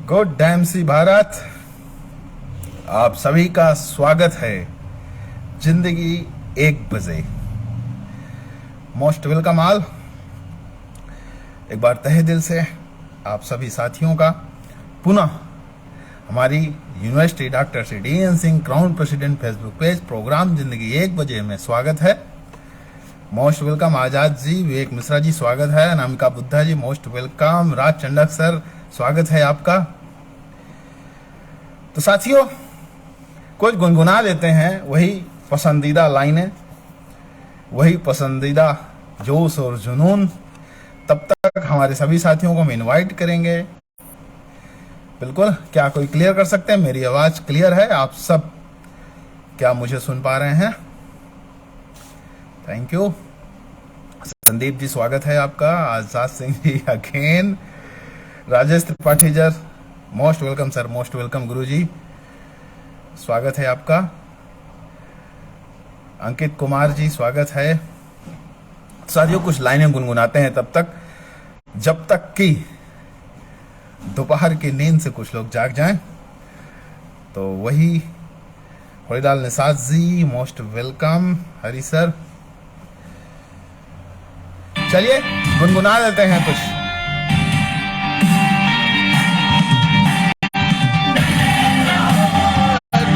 Good time C Bharat, आप सभी का स्वागत है जिंदगी 1 बजे। Most welcome all. एक बार तहे दिल से आप सभी साथियों का पुनः हमारी university doctor C D N. Singh crown president Facebook page programme जिंदगी 1 बजे में स्वागत है। मोस्ट वेलकम आजाद जी, विवेक मिश्रा जी स्वागत है, Anamika Buddha ji most welcome, Raj Chandak sir स्वागत है आपका। तो साथियों, कुछ गुनगुना लेते हैं वही पसंदीदा लाइनें, वही पसंदीदा जोश और जुनून। तब तक हमारे सभी साथियों को हम इनवाइट करेंगे। बिल्कुल, क्या कोई क्लियर कर सकते हैं? मेरी आवाज क्लियर है? आप सब क्या मुझे सुन पा रहे हैं? Thank you. संदीप जी स्वागत है आपका, Azad Singh ji again, Rajesh Tripathi sir most welcome sir, most welcome Guru ji स्वागत है आपका, अंकित कुमार जी स्वागत है। साथियों, कुछ लाइनें गुनगुनाते हैं तब तक जब तक कि दोपहर की नींद से कुछ लोग जाग जाएं। तो वही हरिलाल निसाद जी मोस्ट वेलकम, हरी सर। चलिए गुनगुना लेते हैं कुछ।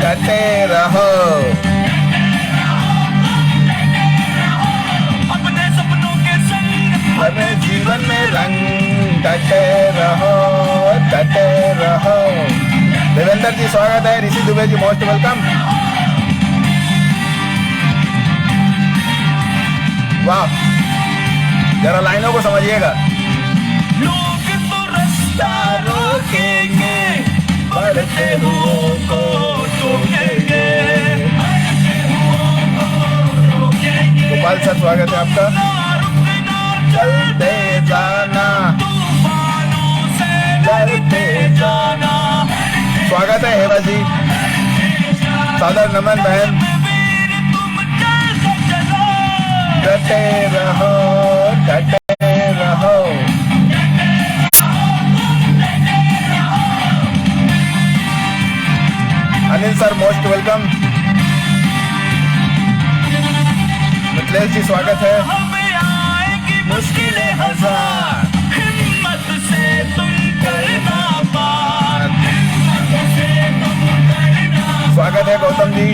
डटे रहो, अपने सपनों के संग अपने जीवन में रंग, डटे रहो, डटे रहो। देवेंद्र जी स्वागत है, ऋषि दुबे जी मोस्ट वेलकम। वाह, जरा लाइनों को समझिएगा। लोग तो रास्ता रोकेंगे, बढ़ते हुओं को टोकेंगे। गोपाल सर स्वागत है आपका। चलते जाना, चलते जाना। स्वागत है हेमा जी, सादर नमन बहन। डटे रहो, डटे रहो। Anil sir most welcome. Mithilesh ji स्वागत है। मुश्किलें हजार, हिम्मत से तुम करना पार। स्वागत है गौतम जी।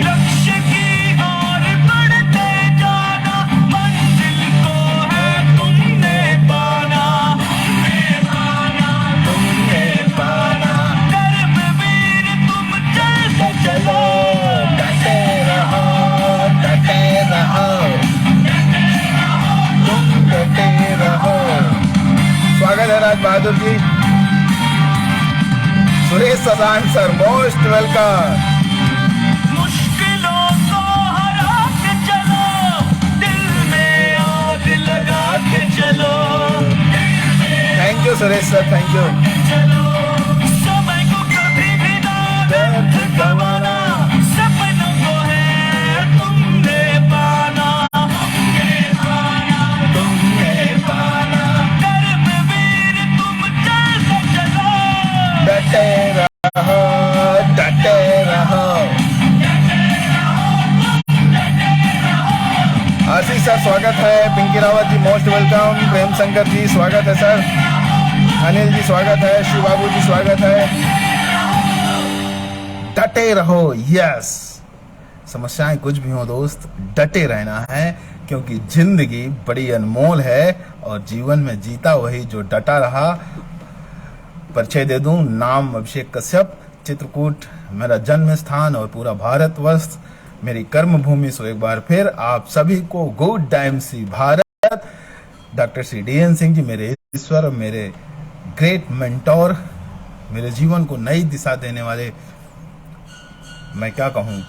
स्वागत है Raj Bahadur ji. Suresh Sadan sir most welcome. मुश्किलों को हरा के चलो, दिल में आग लगा के चलो। Thank you Suresh sir, thank you. समय को कभी भी ना व्यर्थ गंवाना, सपनों को है तुमने पाना, तुमने पाना। डटे रहो, डटे रहो। आशीष सर स्वागत है, पिंकी रावत जी मोस्ट वेलकम, प्रेम शंकर जी स्वागत है सर, अनिल जी स्वागत है, शिव बाबू जी स्वागत है। डटे रहो, यस। समस्याएं कुछ भी हो दोस्त, डटे रहना है, क्योंकि जिंदगी बड़ी अनमोल है और जीवन में जीता वही जो डटा रहा। परिचय दे दूं, नाम अभिषेक कश्यप, चित्रकूट मेरा जन्म स्थान और पूरा भारतवर्ष मेरी कर्म भूमि। सो एक बार फिर आप सभी को good time C Bharat. Doctor C D N. Singh ji मेरे ईश्वर, मेरे ग्रेट मेंटोर, मेरे जीवन को नई दिशा देने वाले, मैं क्या कहूं,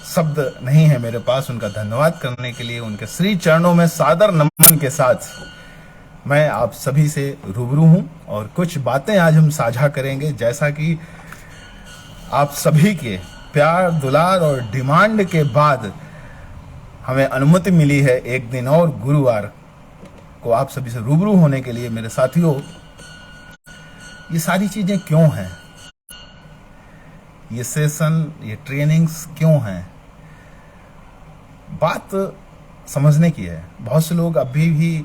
शब्द नहीं है मेरे पास उनका धन्यवाद करने के लिए। उनके श्री चरणों में सादर नमन के साथ मैं आप सभी से रूबरू हूं और कुछ बातें आज हम साझा करेंगे। जैसा कि आप सभी के प्यार दुलार और डिमांड के बाद हमें अनुमति मिली है एक दिन और गुरुवार को आप सभी से रूबरू होने के लिए। मेरे साथियों, ये सारी चीजें क्यों हैं? ये सेशन, ये ट्रेनिंग्स क्यों हैं? बात समझने की है। बहुत से लोग अभी भी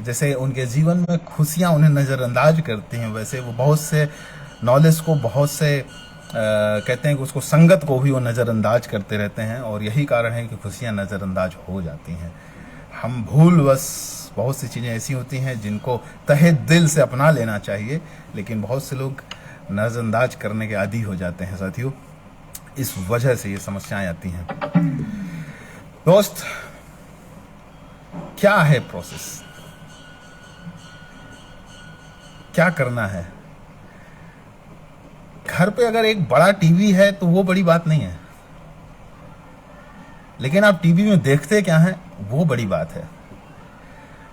जैसे उनके जीवन में खुशियां उन्हें नज़रअंदाज करती हैं, वैसे वो बहुत से नॉलेज को, बहुत से कहते हैं कि उसको, संगत को भी वो नज़रअंदाज करते रहते हैं, और यही कारण है कि खुशियां नज़रअंदाज हो जाती हैं। हम भूलवश बहुत सी चीज़ें ऐसी होती हैं जिनको तहे दिल से अपना लेना चाहिए, लेकिन बहुत से लोग नज़रअंदाज करने के आदी हो जाते हैं साथियों। इस वजह से ये समस्याएं आती हैं। दोस्त, क्या है प्रोसेस? क्या करना है? घर पे अगर एक बड़ा टीवी है तो वो बड़ी बात नहीं है, लेकिन आप टीवी में देखते क्या हैं वो बड़ी बात है।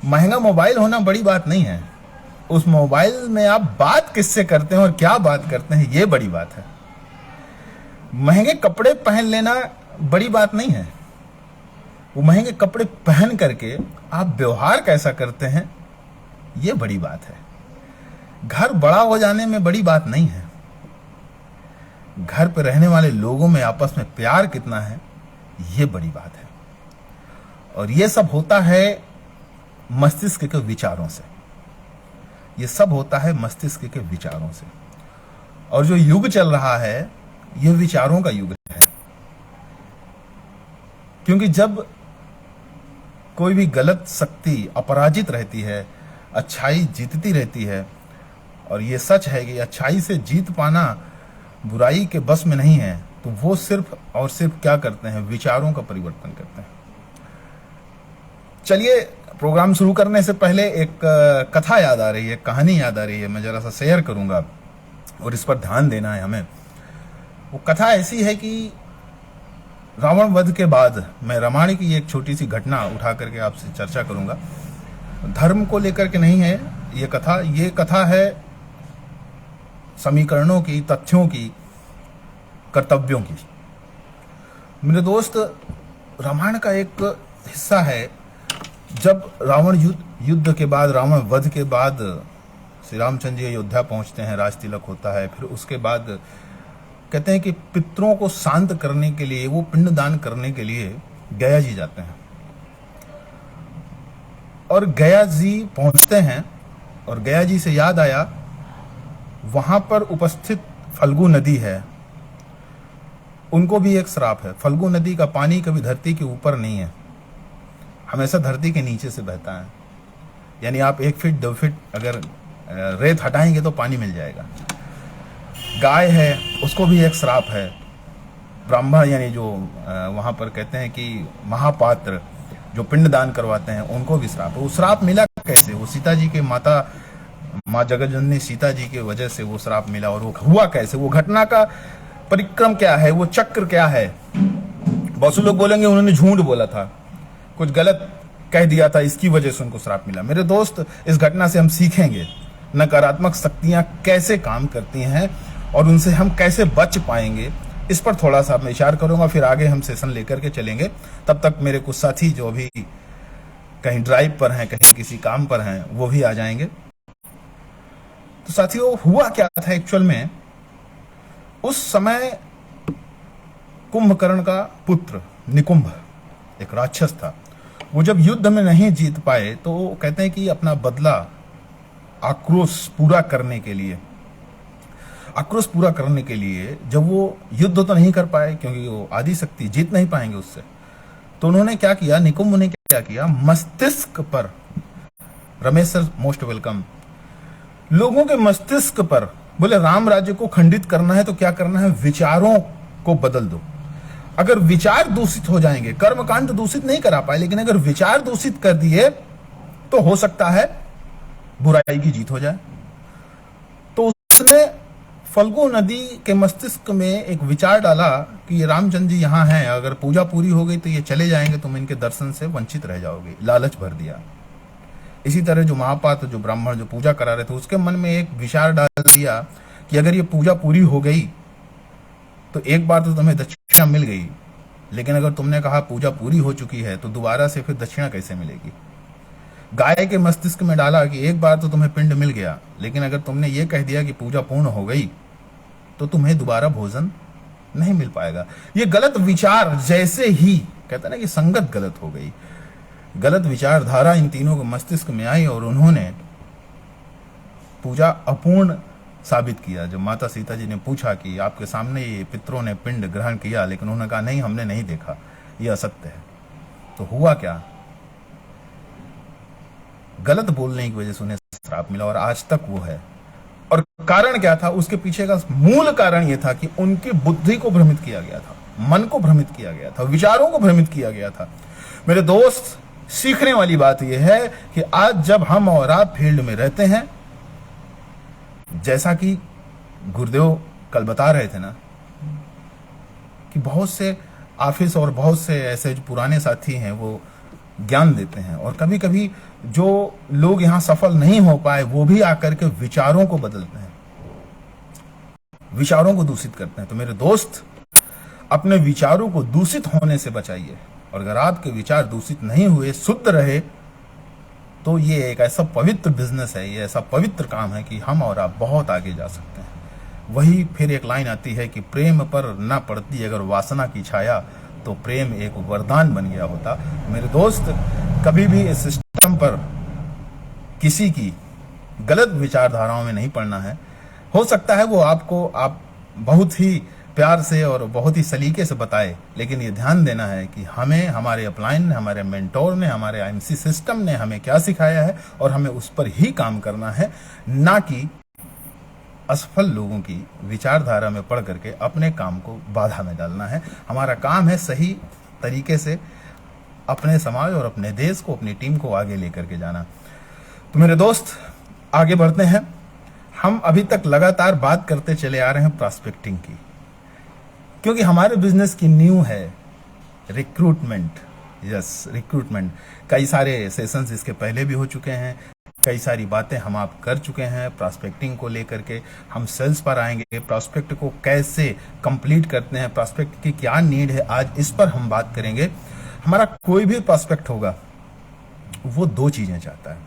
महंगा मोबाइल होना बड़ी बात नहीं है, उस मोबाइल में आप बात किससे करते हैं और क्या बात करते हैं ये बड़ी बात है। महंगे कपड़े पहन लेना बड़ी बात नहीं है, वो महंगे कपड़े पहन करके आप व्यवहार कैसा करते हैं ये बड़ी बात है। घर बड़ा हो जाने में बड़ी बात नहीं है, घर पे रहने वाले लोगों में आपस में प्यार कितना है ये बड़ी बात है। और ये सब होता है मस्तिष्क के विचारों से, ये सब होता है मस्तिष्क के विचारों से। और जो युग चल रहा है ये विचारों का युग है, क्योंकि जब कोई भी गलत शक्ति अपराजित रहती है, अच्छाई जीतती रहती है। और ये सच है कि अच्छाई से जीत पाना बुराई के बस में नहीं है, तो वो सिर्फ और सिर्फ क्या करते हैं, विचारों का परिवर्तन करते हैं। चलिए, प्रोग्राम शुरू करने से पहले एक कथा याद आ रही है, कहानी याद आ रही है, मैं जरा सा शेयर करूंगा और इस पर ध्यान देना है हमें। वो कथा ऐसी है कि रावण वध के बाद मैं रामायण की एक छोटी सी घटना उठा करके आपसे चर्चा करूंगा। धर्म को लेकर के नहीं है ये कथा, ये कथा है समीकरणों की, तथ्यों की, कर्तव्यों की। मेरे दोस्त, रामायण का एक हिस्सा है जब रावण युद्ध के बाद, रावण वध के बाद श्री रामचंद्र जी अयोध्या पहुंचते हैं, राज तिलक होता है। फिर उसके बाद कहते हैं कि पितरों को शांत करने के लिए, वो पिंडदान करने के लिए गया जी जाते हैं। और गया जी पहुंचते हैं और गया जी से याद आया, वहां पर उपस्थित फल्गु नदी है, उनको भी एक श्राप है। फल्गु नदी का पानी कभी धरती के ऊपर नहीं है, हमेशा धरती के नीचे से बहता है। यानी आप 1 फीट 2 फीट अगर रेत हटाएंगे तो पानी मिल जाएगा। गाय है, उसको भी एक श्राप है। ब्राह्मण यानी जो वहां पर कहते हैं कि महापात्र जो पिंडदान करवाते हैं, उनको भी श्राप है। वो श्राप मिला कैसे? वो सीता जी के माता, माँ जगतजननी सीता जी की वजह से वो श्राप मिला। और वो हुआ कैसे? वो घटना का परिक्रम क्या है, वो चक्र क्या है? बहुत से लोग बोलेंगे उन्होंने झूठ बोला था, कुछ गलत कह दिया था, इसकी वजह से उनको श्राप मिला। मेरे दोस्त, इस घटना से हम सीखेंगे नकारात्मक शक्तियां कैसे काम करती हैं और उनसे हम कैसे बच पाएंगे, इस पर थोड़ा सा मैं इशारा करूंगा। फिर आगे हम सेशन लेकर के चलेंगे। तब तक मेरे कुछ साथी जो अभी कहीं ड्राइव पर हैं, कहीं किसी काम पर हैं, वो भी आ जाएंगे। तो साथियों, हुआ क्या था एक्चुअल में? उस समय कुंभकर्ण का पुत्र निकुंभ एक राक्षस था। वो जब युद्ध में नहीं जीत पाए तो वो कहते हैं कि अपना बदला, आक्रोश पूरा करने के लिए, जब वो युद्ध तो नहीं कर पाए क्योंकि वो आदि शक्ति, जीत नहीं पाएंगे उससे, तो उन्होंने क्या किया, निकुंभ ने क्या किया, मस्तिष्क पर, रमेश सर मोस्ट वेलकम, लोगों के मस्तिष्क पर बोले राम राज्य को खंडित करना है तो क्या करना है, विचारों को बदल दो। अगर विचार दूषित हो जाएंगे, कर्मकांड दूषित नहीं करा पाए, लेकिन अगर विचार दूषित कर दिए तो हो सकता है बुराई की जीत हो जाए। तो उसने फल्गु नदी के मस्तिष्क में एक विचार डाला कि ये रामचंद्र जी यहाँ हैं, अगर पूजा पूरी हो गई तो ये चले जाएंगे, तुम इनके दर्शन से वंचित रह जाओगे। लालच भर दिया। इसी तरह जो महापात्र, जो ब्राह्मण जो पूजा करा रहे थे, उसके मन में एक विचार डाल दिया कि अगर ये पूजा पूरी हो गई तो एक बार तो तुम्हें दक्षिणा मिल गई, लेकिन अगर तुमने कहा पूजा पूरी हो चुकी है तो दोबारा से फिर दक्षिणा कैसे मिलेगी। गाय के मस्तिष्क में डाला कि एक बार तो तुम्हें पिंड मिल गया, लेकिन अगर तुमने ये कह दिया कि पूजा पूर्ण हो गई तो तुम्हें दोबारा भोजन नहीं मिल पाएगा। ये गलत विचार जैसे ही कहते ना कि संगत गलत हो गई, गलत विचारधारा इन तीनों के मस्तिष्क में आई और उन्होंने पूजा अपूर्ण साबित किया। जब माता सीता जी ने पूछा कि आपके सामने ये पितरों ने पिंड ग्रहण किया, लेकिन उन्होंने कहा नहीं, हमने नहीं देखा, यह असत्य है। तो हुआ क्या, गलत बोलने की वजह से उन्हें श्राप मिला और आज तक वो है। और कारण क्या था, उसके पीछे का मूल कारण यह था कि उनकी बुद्धि को भ्रमित किया गया था, मन को भ्रमित किया गया था, विचारों को भ्रमित किया गया था। मेरे दोस्त, सीखने वाली बात यह है कि आज जब हम और आप फील्ड में रहते हैं, जैसा कि गुरुदेव कल बता रहे थे ना कि बहुत से ऑफिस और बहुत से ऐसे जो पुराने साथी हैं वो ज्ञान देते हैं, और कभी कभी जो लोग यहां सफल नहीं हो पाए वो भी आकर के विचारों को बदलते हैं, विचारों को दूषित करते हैं। तो मेरे दोस्त, अपने विचारों को दूषित होने से बचाइए, और अगर आपके विचार दूषित नहीं हुए, शुद्ध रहे, तो ये एक ऐसा पवित्र बिजनेस है, ये ऐसा पवित्र काम है कि हम और आप बहुत आगे जा सकते हैं। वही फिर एक लाइन आती है कि प्रेम पर ना पड़ती अगर वासना की छाया, तो प्रेम एक वरदान बन गया होता। मेरे दोस्त, कभी भी इस सिस्टम पर किसी की गलत विचारधाराओं में नहीं पड़ना है। हो सकता है वो आपको आप बहुत ही प्यार से और बहुत ही सलीके से बताए, लेकिन ये ध्यान देना है कि हमें हमारे अपलाइन ने, हमारे मेंटोर ने, हमारे आईएमसी सिस्टम ने हमें क्या सिखाया है और हमें उस पर ही काम करना है, ना कि असफल लोगों की विचारधारा में पढ़ करके अपने काम को बाधा में डालना है। हमारा काम है सही तरीके से अपने समाज और अपने देश को, अपनी टीम को आगे लेकर के जाना। तो मेरे दोस्त, आगे बढ़ते हैं। हम अभी तक लगातार बात करते चले आ रहे हैं प्रॉस्पेक्टिंग की, क्योंकि हमारे बिजनेस की न्यू है रिक्रूटमेंट। Yes, recruitment. कई सारे सेशंस इसके पहले भी हो चुके हैं, कई सारी बातें हम आप कर चुके हैं प्रॉस्पेक्टिंग को लेकर के। हम सेल्स पर आएंगे, प्रॉस्पेक्ट को कैसे कंप्लीट करते हैं, प्रॉस्पेक्ट की क्या नीड है, आज इस पर हम बात करेंगे। हमारा कोई भी प्रॉस्पेक्ट होगा, वो दो चीजें चाहता है।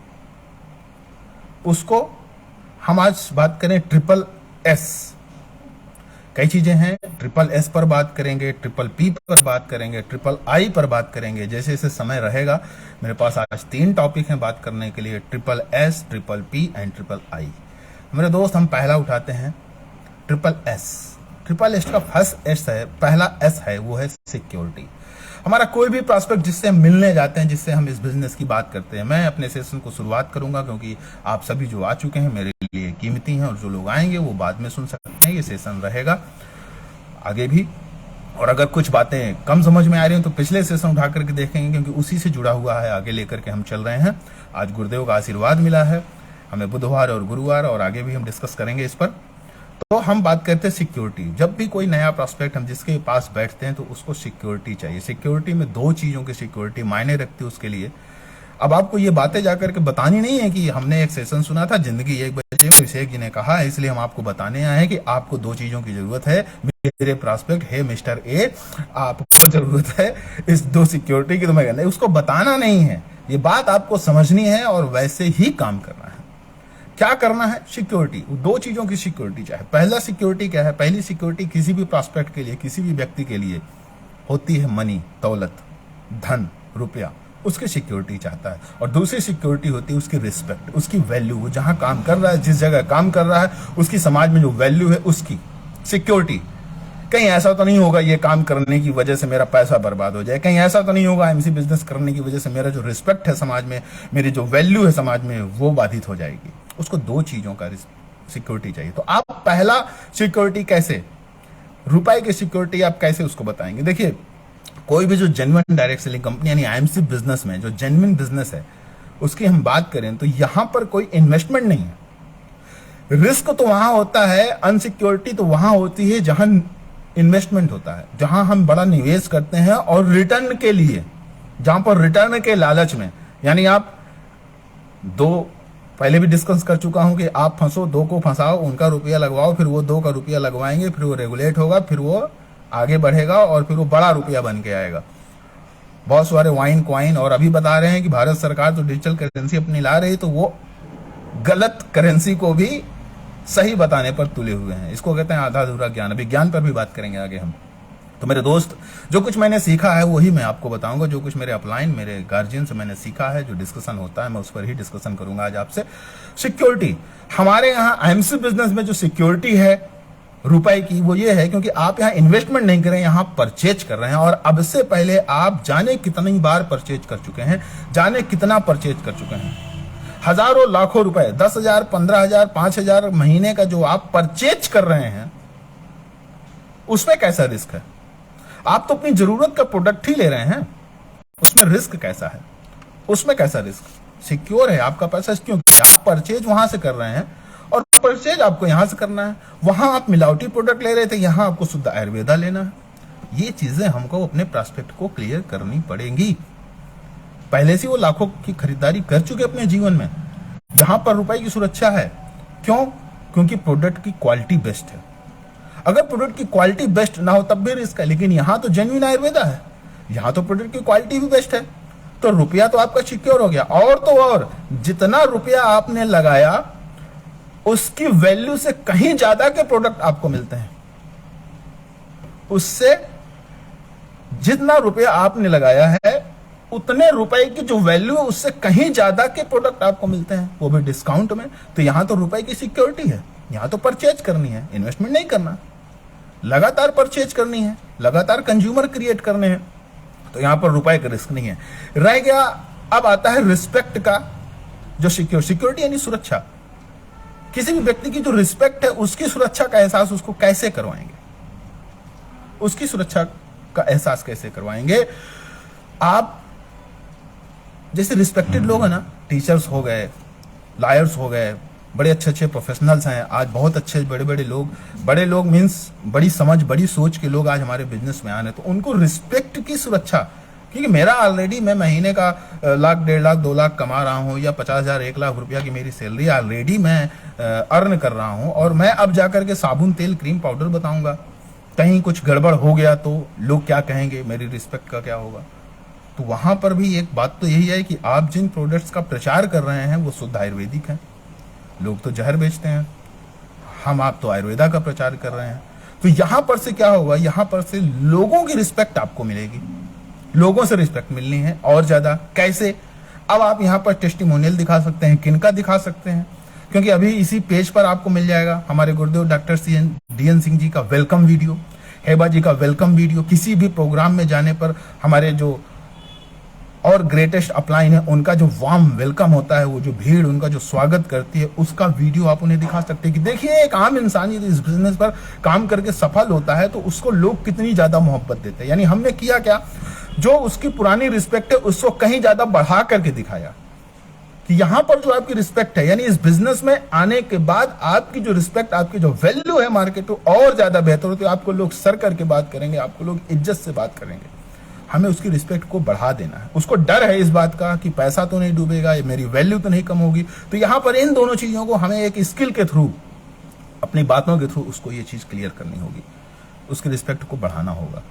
उसको हम आज बात करें ट्रिपल एस। कई चीजें हैं, ट्रिपल एस पर बात करेंगे, ट्रिपल पी पर बात करेंगे, ट्रिपल आई पर बात करेंगे। जैसे जैसे समय रहेगा, मेरे पास आज 3 टॉपिक हैं बात करने के लिए, triple S, triple P and triple I. मेरे दोस्त, हम पहला उठाते हैं ट्रिपल एस। ट्रिपल एस का फर्स्ट एस है, पहला एस है, वो है सिक्योरिटी। हमारा कोई भी प्रॉस्पेक्ट जिससे हम मिलने जाते हैं, जिससे हम इस बिजनेस की बात करते हैं, मैं अपने सेशन को शुरुआत करूंगा क्योंकि आप सभी जो आ चुके हैं मेरे लिए कीमती हैं, और जो लोग आएंगे वो बाद में सुन सकते हैं। ये सेशन रहेगा आगे भी, और अगर कुछ बातें कम समझ में आ रही हैं तो पिछले सेशन उठा करके देखेंगे, क्योंकि उसी से जुड़ा हुआ है, आगे लेकर के हम चल रहे हैं। आज गुरुदेव का आशीर्वाद मिला है हमें बुधवार और गुरुवार, और आगे भी हम डिस्कस करेंगे इस पर। तो हम बात करते हैं सिक्योरिटी। जब भी कोई नया प्रॉस्पेक्ट हम जिसके पास बैठते हैं तो उसको सिक्योरिटी चाहिए। सिक्योरिटी में 2 चीजों की सिक्योरिटी मायने रखती है उसके लिए। अब आपको ये बातें जाकर के बतानी नहीं है कि हमने एक सेशन सुना था जिंदगी एक बच्चे में, अभिषेक जी ने कहा है, इसलिए हम आपको बताने आए हैं कि आपको 2 चीजों की जरूरत है मेरे प्रॉस्पेक्ट है मिस्टर ए, आपको जरूरत है इस 2 सिक्योरिटी की। तो मैं कहना उसको बताना नहीं है, ये बात आपको समझनी है और वैसे ही काम करना है। क्या करना है? सिक्योरिटी। 2 चीजों की सिक्योरिटी चाहिए। पहला सिक्योरिटी क्या है? पहली सिक्योरिटी किसी भी प्रॉस्पेक्ट के लिए, किसी भी व्यक्ति के लिए होती है मनी, दौलत, धन, रुपया, उसकी सिक्योरिटी चाहता है। और दूसरी सिक्योरिटी होती है उसकी रिस्पेक्ट, उसकी वैल्यू। वो जहां काम कर रहा है, जिस जगह काम कर रहा है, उसकी समाज में जो वैल्यू है उसकी सिक्योरिटी। कहीं ऐसा तो नहीं होगा ये काम करने की वजह से मेरा पैसा बर्बाद हो जाए, कहीं ऐसा तो नहीं होगा एमसी बिजनेस करने की वजह से मेरा जो रिस्पेक्ट है समाज में, मेरी जो वैल्यू है समाज में, वो बाधित हो जाएगी। उसको 2 चीजों का सिक्योरिटी चाहिए। तो आप पहला सिक्योरिटी कैसे, रुपए की सिक्योरिटी आप कैसे उसको बताएंगे? देखिए, कोई भी जो जेन्युइन डायरेक्ट सेलिंग कंपनी यानी आईएमसी बिजनेस में जो जेन्युइन बिजनेस है उसकी हम बात करें तो यहां पर कोई इन्वेस्टमेंट नहीं है। रिस्क तो वहां होता है, अनसिक्योरिटी तो वहां होती है जहां इन्वेस्टमेंट होता है, जहां हम बड़ा निवेश करते हैं और रिटर्न के लिए, जहां पर रिटर्न के लालच में, यानी आप 2 पहले भी डिस्कस कर चुका हूं कि आप फंसो, 2 को फंसाओ, उनका रुपया लगवाओ, फिर वो 2 का रुपया लगवाएंगे, फिर वो रेगुलेट होगा, फिर वो आगे बढ़ेगा और फिर वो बड़ा रुपया बन के आएगा। बहुत सारे वाइन क्वाइन, और अभी बता रहे हैं कि भारत सरकार तो डिजिटल करेंसी अपनी ला रही है, तो वो गलत करेंसी को भी सही बताने पर तुले हुए हैं। इसको कहते हैं आधा अधूरा ज्ञान। अभी ज्ञान पर भी बात करेंगे आगे हम। तो मेरे दोस्त, जो कुछ मैंने सीखा है वही मैं आपको बताऊंगा। जो कुछ मेरे अपलाइन, मेरे गार्जियन से मैंने सीखा है, जो डिस्कशन होता है मैं उस पर ही डिस्कशन करूंगा आज आपसे। सिक्योरिटी, हमारे यहाँ आईएमसी बिजनेस में जो सिक्योरिटी है रुपए की, वो ये है क्योंकि आप यहाँ इन्वेस्टमेंट नहीं कर रहे हैं, यहाँ परचेज कर रहे हैं। और अब से पहले आप जाने कितनी बार परचेज कर चुके हैं, जाने कितना परचेज कर चुके हैं। हजारों लाखों रुपए, 10,000, 15,000, 5,000 महीने का जो आप परचेज कर रहे हैं, उसमें कैसा रिस्क है? आप तो अपनी जरूरत का प्रोडक्ट ही ले रहे हैं, उसमें रिस्क कैसा है? उसमें कैसा रिस्क? सिक्योर है आपका पैसा, क्योंकि आप परचेज वहां से कर रहे हैं और परचेज आपको यहां से करना है। वहां आप मिलावटी प्रोडक्ट ले रहे थे, यहां आपको शुद्ध आयुर्वेदा लेना है। ये चीजें हमको अपने प्रोस्पेक्ट को क्लियर करनी पड़ेंगी। पहले से वो लाखों की खरीदारी कर चुके अपने जीवन में। यहां पर रुपए की सुरक्षा है। क्यों? क्योंकि प्रोडक्ट की क्वालिटी बेस्ट है। अगर प्रोडक्ट की क्वालिटी बेस्ट ना हो तब भी रिस्क है, लेकिन यहां तो जेन्युइन आयुर्वेदा है, यहां तो प्रोडक्ट की क्वालिटी भी बेस्ट है, तो रुपया तो आपका सिक्योर हो गया। और तो और, जितना रुपया आपने लगाया उसकी वैल्यू से कहीं ज्यादा के प्रोडक्ट आपको मिलते हैं। उससे जितना रुपया आपने लगाया है उतने रुपए की जो वैल्यू है उससे कहीं ज्यादा के प्रोडक्ट आपको मिलते हैं, वो भी डिस्काउंट में। तो यहां तो रुपए की सिक्योरिटी है, यहां तो परचेज करनी है, इन्वेस्टमेंट नहीं करना, लगातार परचेज करनी है, लगातार कंज्यूमर क्रिएट करने हैं। तो यहां पर रुपए का रिस्क नहीं है। रह गया, अब आता है रिस्पेक्ट का जो सिक्योरिटी यानी सुरक्षा। किसी भी व्यक्ति की जो रिस्पेक्ट है, उसकी सुरक्षा का एहसास उसको कैसे करवाएंगे? उसकी सुरक्षा का एहसास कैसे करवाएंगे? आप जैसे रिस्पेक्टेड लोग हैं ना, टीचर्स हो गए, लॉयर्स हो गए, बड़े अच्छे अच्छे प्रोफेशनल्स हैं आज, बहुत अच्छे बड़े लोग मीन्स बड़ी समझ, बड़ी सोच के लोग आज हमारे बिजनेस में आ रहे हैं। तो उनको रिस्पेक्ट की सुरक्षा, क्योंकि मेरा ऑलरेडी, मैं महीने का लाख, 1.5 लाख, 2 लाख कमा रहा हूँ, या 50,000, 1 लाख रुपया की मेरी सैलरी ऑलरेडी मैं अर्न कर रहा हूँ, और मैं अब जाकर के साबुन, तेल, क्रीम, पाउडर बताऊंगा, कहीं कुछ गड़बड़ हो गया तो लोग क्या कहेंगे, मेरी रिस्पेक्ट का क्या होगा? तो वहां पर भी एक बात तो यही है कि आप जिन प्रोडक्ट्स का प्रचार कर रहे हैं वो शुद्ध आयुर्वेदिक हैं। लोग तो जहर बेचते हैं, आप तो आयुर्वेदा का प्रचार कर रहे हैं। तो यहां पर से क्या होगा? यहां पर से लोगों की रिस्पेक्ट आपको मिलेगी, लोगों से रिस्पेक्ट मिलनी है और ज्यादा। कैसे? अब आप यहां पर टेस्टिमोनियल दिखा सकते हैं, किनका दिखा सकते हैं, क्योंकि अभी इसी पेज पर आपको मिल जाएगा हमारे गुरुदेव डॉक्टर DN सिंह जी का वेलकम वीडियो, हेबा जी का वेलकम वीडियो। किसी भी प्रोग्राम में जाने पर हमारे जो और ग्रेटेस्ट अपलाइन है, उनका जो वार्म वेलकम होता है, वो जो भीड़ उनका जो स्वागत करती है, उसका वीडियो आप उन्हें दिखा सकते हैं कि देखिए एक आम इंसान यदि इस बिजनेस पर काम करके सफल होता है तो उसको लोग कितनी ज्यादा मोहब्बत देते हैं। यानी हमने किया क्या? जो उसकी पुरानी रिस्पेक्ट है उसको कहीं ज्यादा बढ़ा करके दिखाया कि यहां पर जो आपकी रिस्पेक्ट है, यानी इस बिजनेस में आने के बाद आपकी जो रिस्पेक्ट, आपकी जो वैल्यू है मार्केट में और ज्यादा बेहतर होती है। आपको लोग सर करके बात करेंगे, आपको लोग इज्जत से बात करेंगे। हमें उसकी रिस्पेक्ट को बढ़ा देना है। उसको डर है इस बात का कि पैसा तो नहीं डूबेगा, मेरी वैल्यू तो नहीं कम होगी। तो यहां पर इन दोनों चीजों को हमें एक स्किल के थ्रू, अपनी बातों के थ्रू उसको ये चीज क्लियर करनी होगी, उसकी रिस्पेक्ट को बढ़ाना होगा।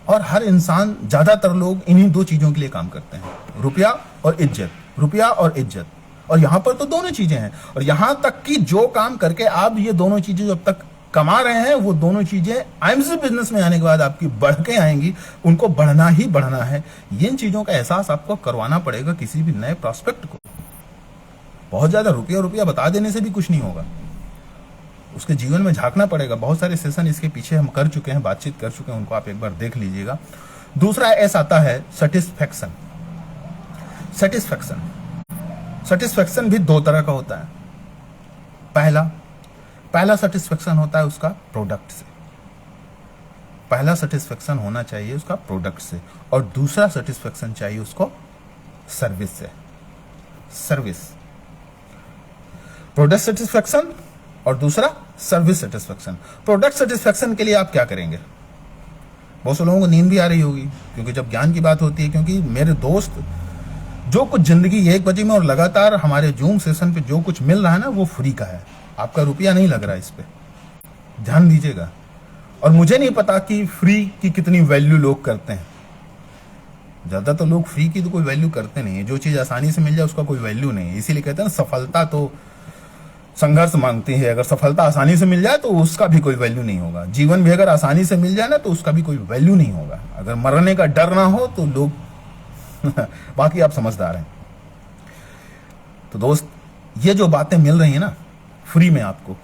और हर इंसान, ज्यादातर लोग इन्हीं दो चीजों के लिए काम करते हैं, रुपया और इज्जत, रुपया और इज्जत। और यहां पर तो दोनों चीजें हैं। और यहां तक कि जो काम करके आप ये दोनों चीजें जब तक कमा रहे हैं, वो दोनों चीजें आईएमसी बिजनेस में आने के बाद आपकी बढ़ के आएंगी, उनको बढ़ना ही बढ़ना है। इन चीजों का एहसास आपको करवाना पड़ेगा किसी भी नए प्रोस्पेक्ट को। बहुत ज्यादा रुपया बता देने से भी कुछ नहीं होगा, उसके जीवन में झांकना पड़ेगा। बहुत सारे सेशन इसके पीछे हम कर चुके हैं, बातचीत कर चुके हैं, उनको आप एक बार देख लीजिएगा। दूसरा एस आता है सेटिस्फैक्शन। सेटिस्फैक्शन भी दो तरह का होता है। पहला सेटिस्फैक्शन होता है उसका प्रोडक्ट से, पहला सेटिस्फैक्शन होना चाहिए उसका प्रोडक्ट से, और दूसरा सेटिस्फैक्शन चाहिए उसको सर्विस से। प्रोडक्ट सेटिस्फैक्शन और दूसरा सर्विस सेटिस्फैक्शन। प्रोडक्ट सेटिस्फैक्शन के लिए आप क्या करेंगे? बहुत से लोगों को नींद भी आ रही होगी, क्योंकि जब ज्ञान की बात होती है, क्योंकि मेरे दोस्त, जो कुछ जिंदगी 1 बजे में और लगातार हमारे जूम सेशन पे जो कुछ मिल रहा है ना, वो फ्री का है। आपका रुपया नहीं लग रहा है, इस पे ध्यान दीजिएगा। और मुझे नहीं पता कि फ्री की कितनी वैल्यू लोग करते हैं। ज्यादा तो लोग फ्री की तो कोई वैल्यू करते नहीं है। जो चीज आसानी से मिल जाए उसका कोई वैल्यू नहीं है। इसीलिए कहते हैं सफलता तो संघर्ष मांगती है। अगर सफलता आसानी से मिल जाए तो उसका भी कोई वैल्यू नहीं होगा। जीवन भी अगर आसानी से मिल जाए ना तो उसका भी कोई वैल्यू नहीं होगा। अगर मरने का डर ना हो तो लोग बाकी आप समझदार हैं। तो दोस्त, ये जो बातें मिल रही है ना फ्री में आपको,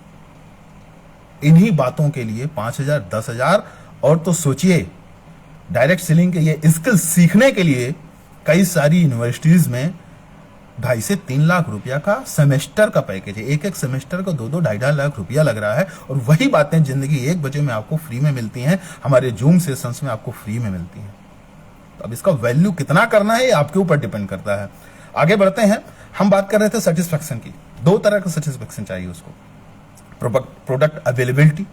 इन्हीं बातों के लिए 5,000 10,000 और तो सोचिए, डायरेक्ट सेलिंग के ये स्किल सीखने के लिए कई सारी यूनिवर्सिटीज में 2.5 से 3 लाख रुपया का सेमेस्टर का पैकेज है। एक एक सेमेस्टर का 2-2 2.5 लाख रुपया लग रहा है। और वही बातें जिंदगी 1 बजे में आपको फ्री में मिलती हैं, हमारे जूम सेशंस में आपको फ्री में मिलती हैं। तो अब इसका वैल्यू कितना करना है ये आपके ऊपर डिपेंड करता है। आगे बढ़ते हैं। हम बात कर रहे थे सेटिस्फैक्शन की। 2 तरह का सेटिस्फैक्शन चाहिए उसको। प्रोडक्ट अवेलेबिलिटी,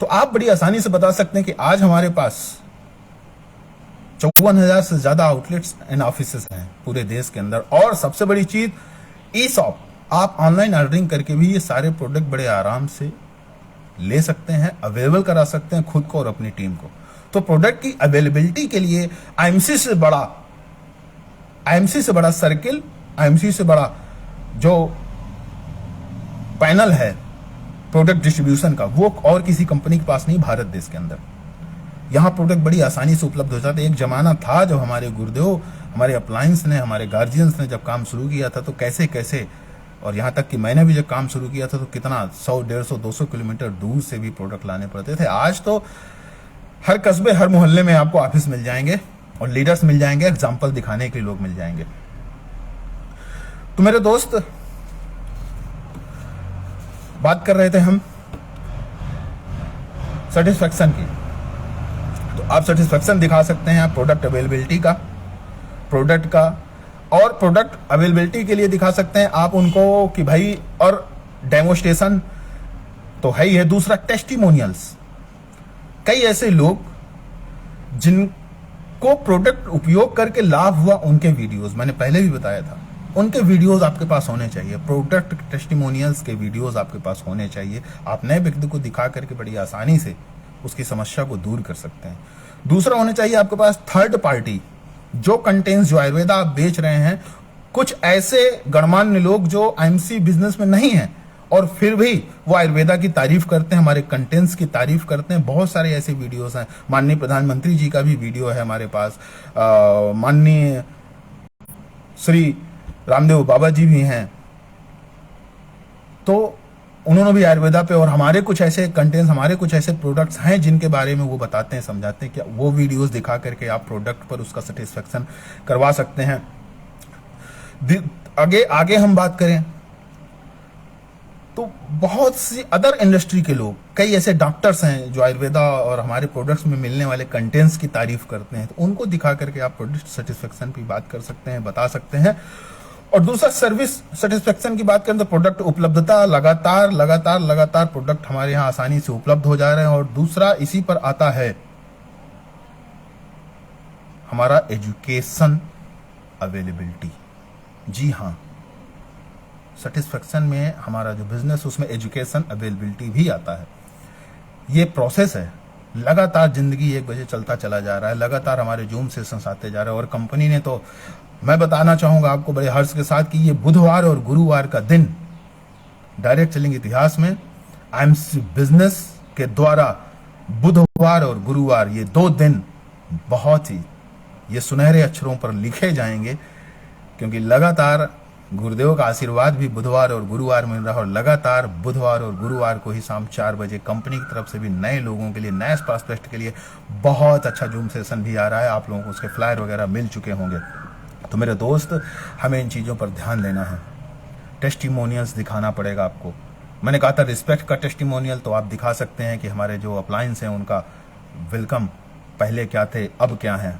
तो आप बड़ी आसानी से बता सकते हैं कि आज हमारे पास 54,000 से ज्यादा आउटलेट्स एंड ऑफिसेस हैं पूरे देश के अंदर। और सबसे बड़ी चीज, ई शॉप, आप ऑनलाइन ऑर्डरिंग करके भी ये सारे प्रोडक्ट बड़े आराम से ले सकते हैं, अवेलेबल करा सकते हैं खुद को और अपनी टीम को। तो प्रोडक्ट की अवेलेबिलिटी के लिए आईएमसी से बड़ा सर्किल, आईएमसी से बड़ा जो पैनल है प्रोडक्ट डिस्ट्रीब्यूशन का, वो और किसी कंपनी के पास नहीं भारत देश के अंदर। यहाँ प्रोडक्ट बड़ी आसानी से उपलब्ध हो जाते। एक जमाना था जब हमारे गुरुदेव, हमारे अप्लायंस ने, हमारे गार्जियंस ने जब काम शुरू किया था तो कैसे कैसे, और यहाँ तक कि मैंने भी जब काम शुरू किया था तो कितना 100 150 200 किलोमीटर दूर से भी प्रोडक्ट लाने पड़ते थे। आज तो हर कस्बे, हर मोहल्ले में आपको ऑफिस मिल जाएंगे और लीडर्स मिल जाएंगे, एग्जाम्पल दिखाने के लिए लोग मिल जाएंगे। तो मेरे दोस्त, बात कर रहे थे हम सेटिस्फैक्शन की। तो आप सेटिस्फैक्शन दिखा सकते हैं आप प्रोडक्ट अवेलेबिलिटी का, प्रोडक्ट का, और प्रोडक्ट अवेलेबिलिटी के लिए दिखा सकते हैं आप उनको कि भाई, और डेमोस्ट्रेशन तो है ही है। दूसरा, टेस्टिमोनियल्स। कई ऐसे लोग जिनको प्रोडक्ट उपयोग करके लाभ हुआ, उनके वीडियोस मैंने पहले भी बताया था, उनके वीडियोस आपके पास होने चाहिए। प्रोडक्ट टेस्टिमोनियल्स के वीडियोस आपके पास होने चाहिए। आप नए व्यक्ति को दिखा करके बड़ी आसानी से उसकी समस्या को दूर कर सकते हैं। दूसरा, होने चाहिए आपके पास थर्ड पार्टी, जो कंटेंट्स, जो आयुर्वेदा आप बेच रहे हैं, कुछ ऐसे गणमान्य लोग जो आईएमसी बिजनेस में नहीं हैं और फिर भी वो आयुर्वेदा की तारीफ करते हैं, हमारे कंटेंट्स की तारीफ करते हैं। बहुत सारे ऐसे वीडियोस हैं। माननीय प्रधानमंत्री जी का भी वीडियो है हमारे पास, माननीय श्री रामदेव बाबा जी भी हैं, तो उन्होंने भी आयुर्वेदा पे, और हमारे कुछ ऐसे कंटेंट्स, हमारे कुछ ऐसे प्रोडक्ट्स हैं जिनके बारे में वो बताते हैं, समझाते हैं। कि वो वीडियोस दिखा करके आप प्रोडक्ट पर उसका सेटिस्फैक्शन करवा सकते हैं। आगे हम बात करें तो बहुत सी अदर इंडस्ट्री के लोग, कई ऐसे डॉक्टर्स हैं जो आयुर्वेदा और हमारे प्रोडक्ट्स में मिलने वाले कंटेंट्स की तारीफ करते हैं, तो उनको दिखा करके आप प्रोडक्ट सेटिस्फैक्शन की बात कर सकते हैं, बता सकते हैं। और दूसरा, सर्विस सेटिस्फैक्शन की बात करें तो प्रोडक्ट उपलब्धता, लगातार प्रोडक्ट हमारे यहाँ आसानी से उपलब्ध हो जा रहे हैं। और दूसरा, इसी पर आता है हमारा एजुकेशन अवेलेबिलिटी। जी हाँ, सेटिस्फैक्शन में हमारा जो बिजनेस, उसमें एजुकेशन अवेलेबिलिटी भी आता है। ये प्रोसेस है, लगातार जिंदगी 1 बजे चलता चला जा रहा है, लगातार हमारे जूम सेशंस आते जा रहे हैं। और कंपनी ने तो, मैं बताना चाहूंगा आपको बड़े हर्ष के साथ कि ये बुधवार और गुरुवार का दिन डायरेक्ट सेलिंग इतिहास में आईएमसी बिजनेस के द्वारा बुधवार और गुरुवार, ये 2 दिन बहुत ही ये सुनहरे अक्षरों पर लिखे जाएंगे, क्योंकि लगातार गुरुदेव का आशीर्वाद भी बुधवार और गुरुवार मिल रहा है। और लगातार बुधवार और गुरुवार को ही शाम 4 बजे कंपनी की तरफ से भी नए लोगों के लिए, नए प्रॉस्पेक्ट के लिए बहुत अच्छा जूम सेशन भी आ रहा है। आप लोगों को उसके फ्लायर वगैरह मिल चुके होंगे। तो मेरे दोस्त, हमें इन चीज़ों पर ध्यान देना है। टेस्टिमोनियल्स दिखाना पड़ेगा आपको। मैंने कहा था रिस्पेक्ट का टेस्टिमोनियल, तो आप दिखा सकते हैं कि हमारे जो अप्लायंस हैं उनका वेलकम पहले क्या थे, अब क्या हैं।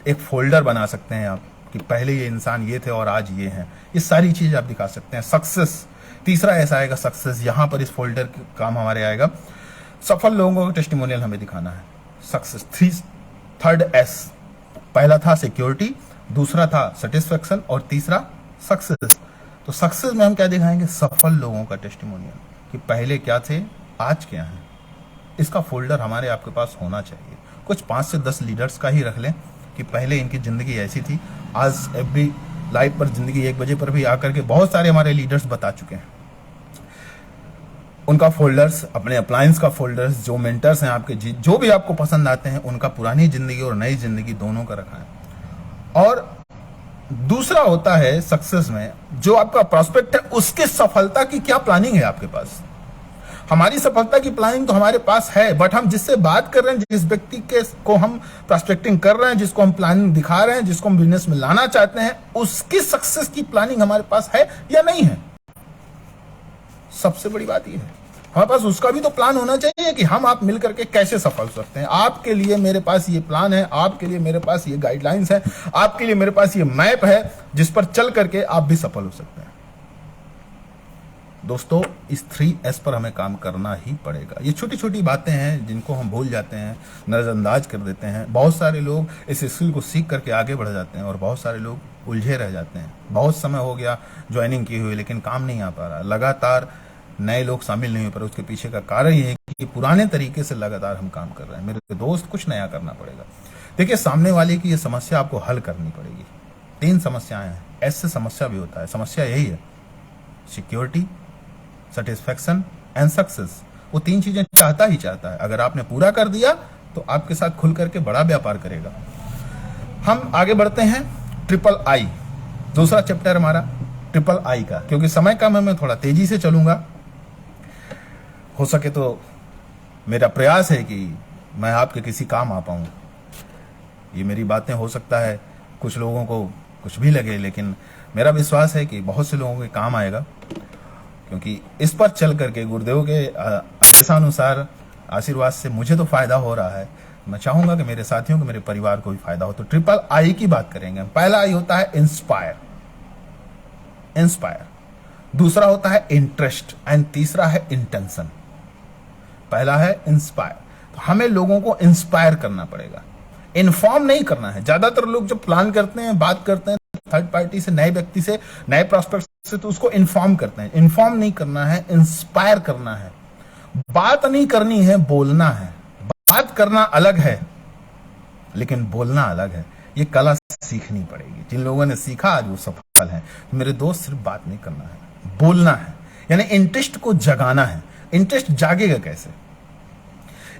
एक फोल्डर बना सकते हैं आप कि पहले ये इंसान ये थे और आज ये हैं। ये सारी चीज़ आप दिखा सकते हैं। सक्सेस, तीसरा ऐसा आएगा सक्सेस। यहाँ पर इस फोल्डर का काम हमारे आएगा। सफल लोगों का टेस्टिमोनियल हमें दिखाना है। सक्सेस, थर्ड एस, पहला था सिक्योरिटी, दूसरा था सेटिस्फैक्शन और तीसरा सक्सेस। तो सक्सेस में हम क्या दिखाएंगे, सफल लोगों का टेस्टिमोनियल कि पहले क्या थे, आज क्या है। इसका फोल्डर हमारे आपके पास होना चाहिए। कुछ 5 से 10 लीडर्स का ही रख लें कि पहले इनकी जिंदगी ऐसी थी, आज एवरी लाइव पर जिंदगी 1 बजे पर भी आकर के बहुत सारे हमारे लीडर्स बता चुके हैं। उनका फोल्डर्स, अपने अप्लायंस का फोल्डर्स, जो मेंटर्स हैं आपके, जो भी आपको पसंद आते हैं, उनका पुरानी जिंदगी और नई जिंदगी दोनों का रखा है। और दूसरा होता है सक्सेस में, जो आपका प्रोस्पेक्ट है उसके सफलता की क्या प्लानिंग है आपके पास। हमारी सफलता की प्लानिंग तो हमारे पास है, बट हम जिससे बात कर रहे हैं, जिस व्यक्ति के को हम प्रोस्पेक्टिंग कर रहे हैं, जिसको हम प्लानिंग दिखा रहे हैं, जिसको हम बिजनेस में लाना चाहते हैं, उसकी सक्सेस की प्लानिंग हमारे पास है या नहीं है। सबसे बड़ी बात यह है, हमारे पास उसका भी तो प्लान होना चाहिए कि हम आप मिलकर के कैसे सफल हो सकते हैं। आपके लिए मेरे पास ये प्लान है, आपके लिए मेरे पास ये गाइडलाइंस है, आपके लिए मेरे पास ये मैप है, जिस पर चल करके आप भी सफल हो सकते हैं। दोस्तों, इस 3S पर हमें काम करना ही पड़ेगा। ये छोटी छोटी बातें हैं जिनको हम भूल जाते हैं, नजरअंदाज कर देते हैं। बहुत सारे लोग इस स्किल को सीख करके आगे बढ़ जाते हैं और बहुत सारे लोग उलझे रह जाते हैं। बहुत समय हो गया ज्वाइनिंग की हुई, लेकिन काम नहीं आ पा रहा, लगातार नए लोग शामिल नहीं हो पा रहे। उसके पीछे का कारण ये है कि पुराने तरीके से लगातार हम काम कर रहे हैं। मेरे दोस्त, कुछ नया करना पड़ेगा। देखिए, सामने वाले की ये समस्या आपको हल करनी पड़ेगी। 3 समस्याएं हैं, ऐसे समस्या भी होता है। समस्या यही है, सिक्योरिटी, सेटिस्फैक्शन एंड सक्सेस। वो 3 चीजें चाहता ही चाहता है। अगर आपने पूरा कर दिया तो आपके साथ खुल करके बड़ा व्यापार करेगा। हम आगे बढ़ते हैं III, दूसरा चैप्टर हमारा III का। क्योंकि समय कम है, मैं थोड़ा तेजी से चलूंगा। हो सके तो मेरा प्रयास है कि मैं आपके किसी काम आ पाऊं। ये मेरी बातें हो सकता है कुछ लोगों को कुछ भी लगे, लेकिन मेरा विश्वास है कि बहुत से लोगों के काम आएगा। क्योंकि इस पर चल करके गुरुदेव के आदेशानुसार, आशीर्वाद से मुझे तो फायदा हो रहा है। मैं चाहूंगा कि मेरे साथियों को, मेरे परिवार को भी फायदा हो। तो III की बात करेंगे। पहला आई होता है इंस्पायर, दूसरा होता है इंटरेस्ट एंड तीसरा है इंटेंशन। पहला है इंस्पायर, तो हमें लोगों को इंस्पायर करना पड़ेगा, इन्फॉर्म नहीं करना है। ज्यादातर लोग जब प्लान करते हैं, बात करते हैं थर्ड पार्टी से, नए व्यक्ति से, नए प्रोस्पेक्ट से, तो उसको इन्फॉर्म करते हैं। इन्फॉर्म नहीं करना है, इंस्पायर करना है। बात नहीं करनी है, बोलना है। बात करना अलग है, लेकिन बोलना अलग है। ये कला सीखनी पड़ेगी। जिन लोगों ने सीखा आज वो सफल है। मेरे दोस्त, सिर्फ बात नहीं करना है, बोलना है। यानी इंटरेस्ट को जगाना है। इंटरेस्ट जागेगा कैसे?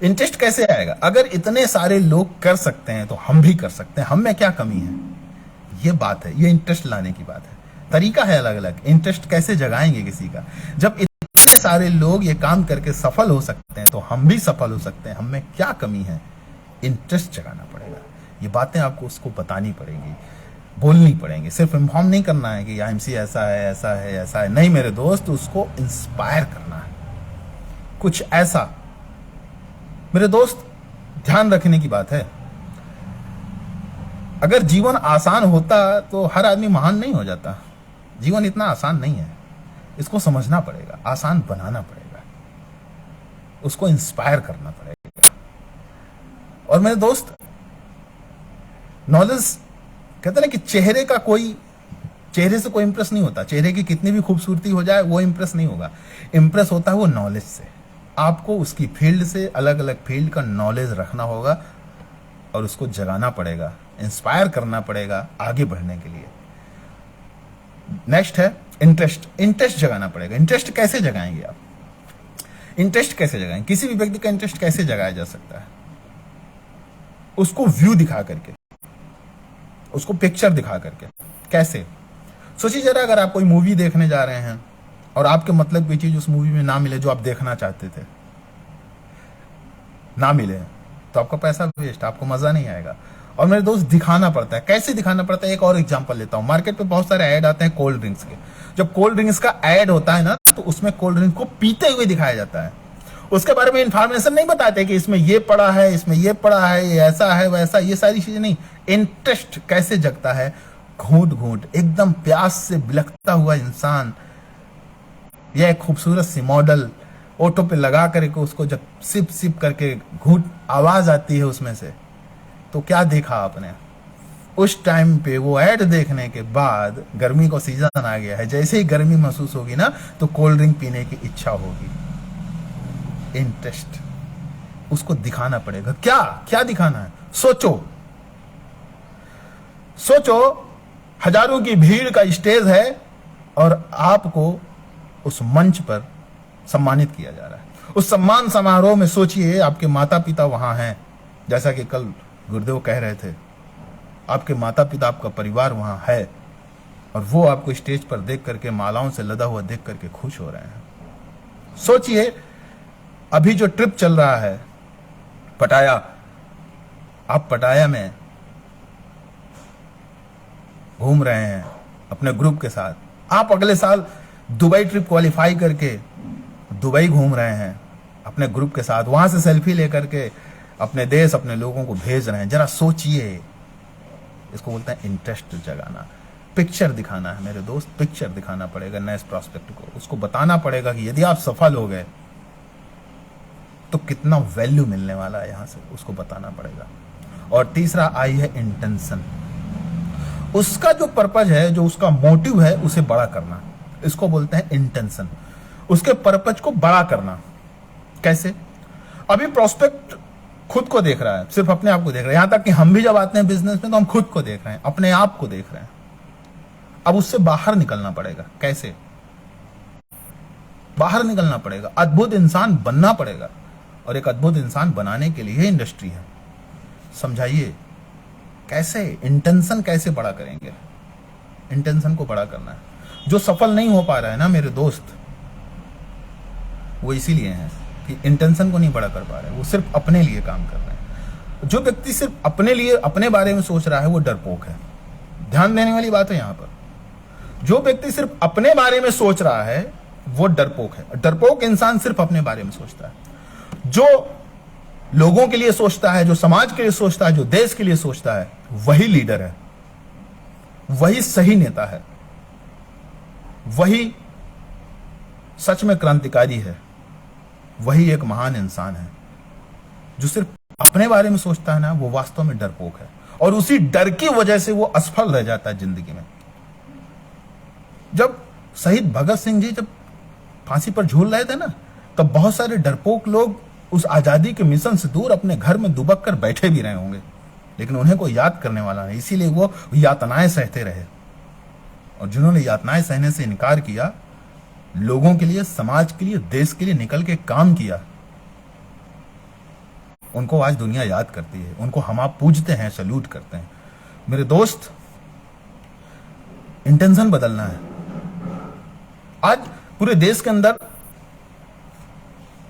इंटरेस्ट कैसे आएगा? अगर इतने सारे लोग कर सकते हैं तो हम भी कर सकते हैं। हम में क्या कमी है? ये बात है, ये इंटरेस्ट लाने की बात है। तरीका है अलग अलग। इंटरेस्ट कैसे जगाएंगे किसी का? जब इतने सारे लोग ये काम करके सफल हो सकते हैं तो हम भी सफल हो सकते हैं। हम में क्या कमी है? इंटरेस्ट जगाना पड़ेगा। ये बातें आपको उसको बतानी पड़ेंगी, बोलनी पड़ेंगी। सिर्फ इन्फॉर्म नहीं करना है कि IMC ऐसा है, ऐसा है, ऐसा है। नहीं मेरे दोस्त, उसको इंस्पायर करना है, कुछ ऐसा। मेरे दोस्त, ध्यान रखने की बात है, अगर जीवन आसान होता तो हर आदमी महान नहीं हो जाता। जीवन इतना आसान नहीं है, इसको समझना पड़ेगा, आसान बनाना पड़ेगा, उसको इंस्पायर करना पड़ेगा। और मेरे दोस्त, नॉलेज, कहते ना कि चेहरे से कोई इंप्रेस नहीं होता। चेहरे की कितनी भी खूबसूरती हो जाए, वो इंप्रेस नहीं होगा। इंप्रेस होता है वो नॉलेज से। आपको उसकी फील्ड से, अलग अलग फील्ड का नॉलेज रखना होगा और उसको जगाना पड़ेगा, इंस्पायर करना पड़ेगा आगे बढ़ने के लिए। नेक्स्ट है इंटरेस्ट। इंटरेस्ट जगाना पड़ेगा। इंटरेस्ट कैसे जगाएंगे आप? इंटरेस्ट कैसे जगाएंगे? किसी भी व्यक्ति का इंटरेस्ट कैसे जगाया जा सकता है? उसको व्यू दिखा करके, उसको पिक्चर दिखा करके। कैसे? सोचिए जरा, अगर आप कोई मूवी देखने जा रहे हैं और आपके मतलब की चीज उस मूवी में ना मिले जो आप देखना चाहते थे, ना मिले, तो आपका पैसा वेस्ट, आपको मजा नहीं आएगा। और मेरे दोस्त, दिखाना पड़ता है। कैसे दिखाना पड़ता है? एक और एग्जांपल लेता हूं। मार्केट पे बहुत सारे ऐड आते हैं कोल्ड ड्रिंक्स के। जब कोल्ड ड्रिंक्स का ऐड होता है ना, तो उसमें कोल्ड ड्रिंक को पीते हुए दिखाया जाता है। उसके बारे में इंफॉर्मेशन नहीं बताते कि इसमें ये पड़ा है, इसमें ये पड़ा है, ये ऐसा है, वैसा, ये सारी चीजें नहीं। इंटरेस्ट कैसे जगता है? घूंट घूंट, एकदम प्यास से बिलखता हुआ इंसान, यह खूबसूरत सी मॉडल ऑटो पे लगा करके उसको जब सिप सिप करके घूंट आवाज आती है उसमें से, तो क्या देखा आपने? उस टाइम पे वो ऐड देखने के बाद, गर्मी का सीजन आ गया है, जैसे ही गर्मी महसूस होगी ना, तो कोल्ड ड्रिंक पीने की इच्छा होगी। इंटरेस्ट, उसको दिखाना पड़ेगा। क्या क्या दिखाना है? सोचो, हजारों की भीड़ का स्टेज है और आपको उस मंच पर सम्मानित किया जा रहा है। उस सम्मान समारोह में सोचिए आपके माता पिता वहां हैं, जैसा कि कल गुरुदेव कह रहे थे, आपके माता पिता, आपका परिवार वहां है, और वो आपको स्टेज पर देख करके, मालाओं से लदा हुआ देख करके खुश हो रहे हैं। सोचिए अभी जो ट्रिप चल रहा है पटाया, आप पटाया में घूम रहे हैं अपने ग्रुप के साथ, आप अगले साल दुबई ट्रिप क्वालिफाई करके दुबई घूम रहे हैं अपने ग्रुप के साथ, वहां से सेल्फी लेकर के अपने देश, अपने लोगों को भेज रहे हैं। जरा सोचिए, इसको बोलते हैं इंटरेस्ट जगाना, पिक्चर दिखाना है मेरे दोस्त, पिक्चर दिखाना पड़ेगा नए प्रोस्पेक्ट को, उसको बताना पड़ेगा कि यदि आप सफल हो गए तो कितना वैल्यू मिलने वाला है यहां से, उसको बताना पड़ेगा। और तीसरा आई है इंटेंशन, उसका जो पर्पज है, जो उसका मोटिव है, उसे बड़ा करना, इसको बोलते हैं इंटेंशन। उसके पर्पज को बड़ा करना कैसे? अभी प्रोस्पेक्ट खुद को देख रहा है, सिर्फ अपने आप को देख रहा है, यहां तक कि हम भी जब आते हैं बिजनेस में तो हम खुद को देख रहे हैं, अपने आप को देख रहे हैं। अब उससे बाहर निकलना पड़ेगा। कैसे बाहर निकलना पड़ेगा? अद्भुत इंसान बनना पड़ेगा, और एक अद्भुत इंसान बनाने के लिए इंडस्ट्री है। समझाइए कैसे, इंटेंशन कैसे बड़ा करेंगे? इंटेंशन को बड़ा करना है। जो सफल नहीं हो पा रहा है ना मेरे दोस्त, वो इसीलिए है कि इंटेंशन को नहीं बड़ा कर पा रहे, वो सिर्फ अपने लिए काम कर रहे हैं। जो व्यक्ति सिर्फ अपने लिए, अपने बारे में सोच रहा है, वो डरपोक है। ध्यान देने वाली बात है यहां पर, जो व्यक्ति सिर्फ अपने बारे में सोच रहा है वो डरपोक है। डरपोक इंसान सिर्फ अपने बारे में सोचता है। जो लोगों के लिए सोचता है, जो समाज के लिए सोचता है, जो देश के लिए सोचता है, वही लीडर है, वही सही नेता है, वही सच में क्रांतिकारी है, वही एक महान इंसान है। जो सिर्फ अपने बारे में सोचता है ना, वो वास्तव में डरपोक है, और उसी डर की वजह से वो असफल रह जाता है जिंदगी में। जब शहीद भगत सिंह जी जब फांसी पर झूल रहे थे ना, तब बहुत सारे डरपोक लोग उस आजादी के मिशन से दूर अपने घर में दुबक कर बैठे भी रहे होंगे, लेकिन उन्हें कोई याद करने वाला नहीं, इसीलिए वो यातनाएं सहते रहे। और जिन्होंने यातनाएं सहने से इनकार किया, लोगों के लिए, समाज के लिए, देश के लिए निकल के काम किया, उनको आज दुनिया याद करती है, उनको हम आप पूजते हैं, सैल्यूट करते हैं। मेरे दोस्त, इंटेंशन बदलना है। आज पूरे देश के अंदर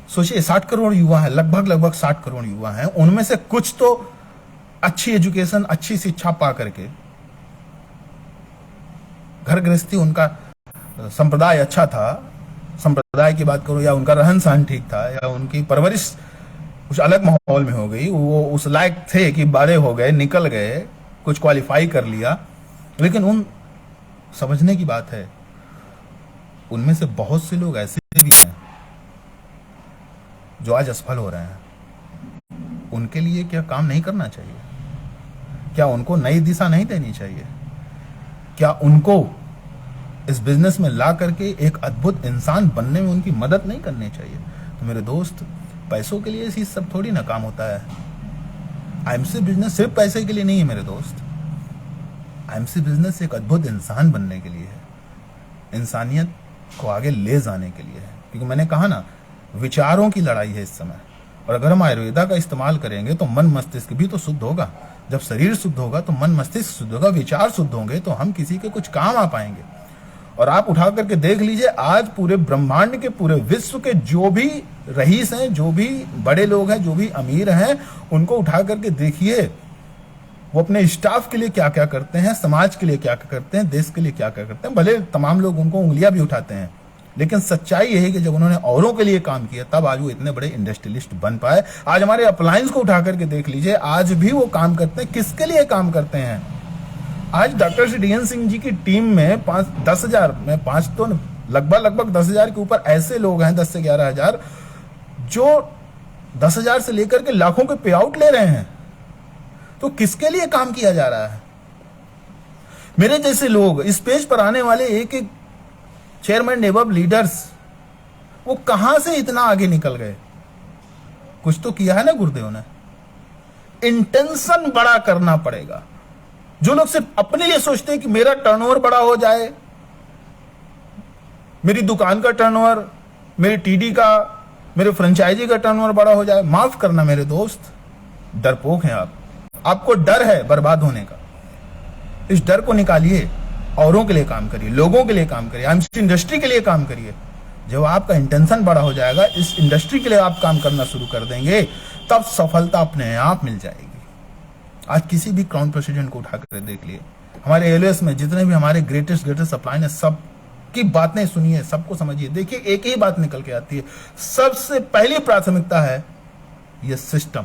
सोचिए 60 करोड़ युवा हैं, लगभग 60 करोड़ युवा हैं। उनमें से कुछ तो अच्छी एजुकेशन, अच्छी शिक्षा पा करके, घर गृहस्थी उनका संप्रदाय अच्छा था, संप्रदाय की बात करो, या उनका रहन सहन ठीक था, या उनकी परवरिश कुछ अलग माहौल में हो गई, वो उस लायक थे कि बड़े हो गए, निकल गए, कुछ क्वालिफाई कर लिया। लेकिन उन समझने की बात है, उनमें से बहुत से लोग ऐसे भी हैं जो आज असफल हो रहे हैं। उनके लिए क्या काम नहीं करना चाहिए? क्या उनको नई दिशा नहीं देनी चाहिए? क्या उनको इस बिजनेस में ला करके एक अद्भुत इंसान बनने में उनकी मदद नहीं करनी चाहिए? तो मेरे दोस्त, पैसों के लिए चीज सब थोड़ी ना काम होता है। आईएमसी बिजनेस सिर्फ पैसे के लिए नहीं है मेरे दोस्त। आईएमसी बिजनेस एक अद्भुत इंसान बनने के लिए है, इंसानियत को आगे ले जाने के लिए है। क्योंकि मैंने कहा ना, विचारों की लड़ाई है इस समय, और अगर हम आयुर्वेदा का इस्तेमाल करेंगे तो मन मस्तिष्क भी तो शुद्ध होगा। जब शरीर शुद्ध होगा तो मन मस्तिष्क शुद्ध होगा, विचार शुद्ध होंगे तो हम किसी के कुछ काम आ पाएंगे। और आप उठा करके देख लीजिए, आज पूरे ब्रह्मांड के, पूरे विश्व के जो भी रईस हैं, जो भी बड़े लोग हैं, जो भी अमीर हैं, उनको उठा करके देखिए, वो अपने स्टाफ के लिए क्या क्या करते हैं, समाज के लिए क्या क्या करते हैं, देश के लिए क्या क्या करते हैं। भले तमाम लोग उनको उंगलियां भी उठाते हैं, लेकिन सच्चाई यह है कि जब उन्होंने औरों के लिए काम किया, तब आज वो इतने बड़े इंडस्ट्रियलिस्ट बन पाए। आज हमारे अप्लायंस को उठा करके देख लीजिए, आज भी वो काम करते हैं। किसके लिए काम करते हैं? आज डॉक्टर श्री DN सिंह जी की टीम में 10,000 में 5 तो लगभग 10,000 के ऊपर ऐसे लोग हैं, 10 से 11,000, जो 10,000 से लेकर के लाखों के पे आउट ले रहे हैं। तो किसके लिए काम किया जा रहा है? मेरे जैसे लोग, इस पेज पर आने वाले एक एक चेयरमैन नेबब लीडर्स, वो कहां से इतना आगे निकल गए? कुछ तो किया है ना गुरुदेव ने। इंटेंशन बड़ा करना पड़ेगा। जो लोग सिर्फ अपने लिए सोचते हैं कि मेरा टर्नओवर बड़ा हो जाए, मेरी दुकान का टर्नओवर, मेरी टीडी का, मेरे फ्रेंचाइजी का टर्नओवर बड़ा हो जाए। माफ करना मेरे दोस्त, डरपोक हैं आप, आपको डर है बर्बाद होने का। इस डर को निकालिए, औरों के लिए काम करिए, लोगों के लिए काम करिए, आईएमसी इंडस्ट्री के लिए काम करिए। जब आपका इंटेंशन बड़ा हो जाएगा, इस इंडस्ट्री के लिए आप काम करना शुरू कर देंगे, तब सफलता अपने आप मिल जाएगी। आज किसी भी क्राउन प्रेसिडेंट को उठाकर देख लिए, हमारे एलओएस में जितने भी हमारे ग्रेटेस्ट सप्लाइन है, सब की बातें सुनिए, सबको समझिए। देखिए एक ही बात निकल के आती है, सबसे पहली प्राथमिकता है ये सिस्टम।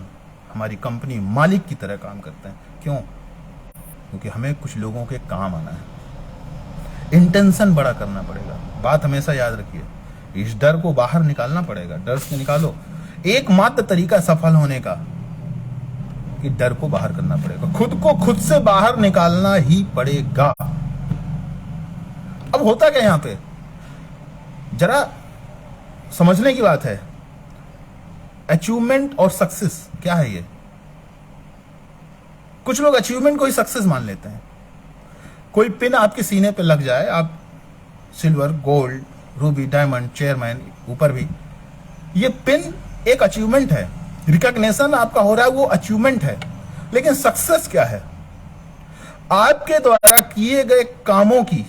हमारी कंपनी मालिक की तरह काम करते हैं। क्यों? क्योंकि हमें कुछ लोगों के काम आना है। इंटेंशन बड़ा करना पड़ेगा। बात हमेशा याद रखिए, इस डर को बाहर निकालना पड़ेगा। डर से निकालो। एकमात्र तरीका सफल होने का कि डर को बाहर करना पड़ेगा, खुद को खुद से बाहर निकालना ही पड़ेगा। अब होता क्या यहां पे, जरा समझने की बात है। अचीवमेंट और सक्सेस क्या है ये? कुछ लोग अचीवमेंट को ही सक्सेस मान लेते हैं। कोई पिन आपके सीने पे लग जाए, आप silver, gold, Ruby, diamond, chairman, ऊपर भी, ये पिन एक अचीवमेंट है। रिकॉग्निशन आपका हो रहा है, वो अचीवमेंट है। लेकिन सक्सेस क्या है? आपके द्वारा किए गए कामों की,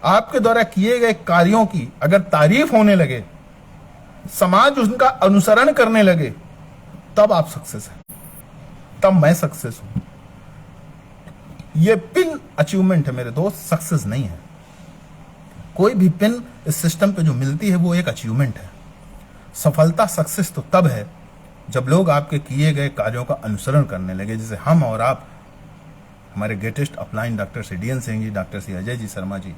आपके द्वारा किए गए कार्यों की अगर तारीफ होने लगे, समाज उनका अनुसरण करने लगे, तब आप सक्सेस हैं, तब मैं सक्सेस हूं। यह पिन अचीवमेंट है मेरे दोस्त, सक्सेस नहीं है। कोई भी पिन इस सिस्टम पे जो मिलती है वो एक अचीवमेंट है। सफलता, सक्सेस तो तब है जब लोग आपके किए गए कार्यों का अनुसरण करने लगे, जैसे हम और आप, हमारे greatest upline doctor C D N Singh ji, doctor C Ajay ji Sharma ji,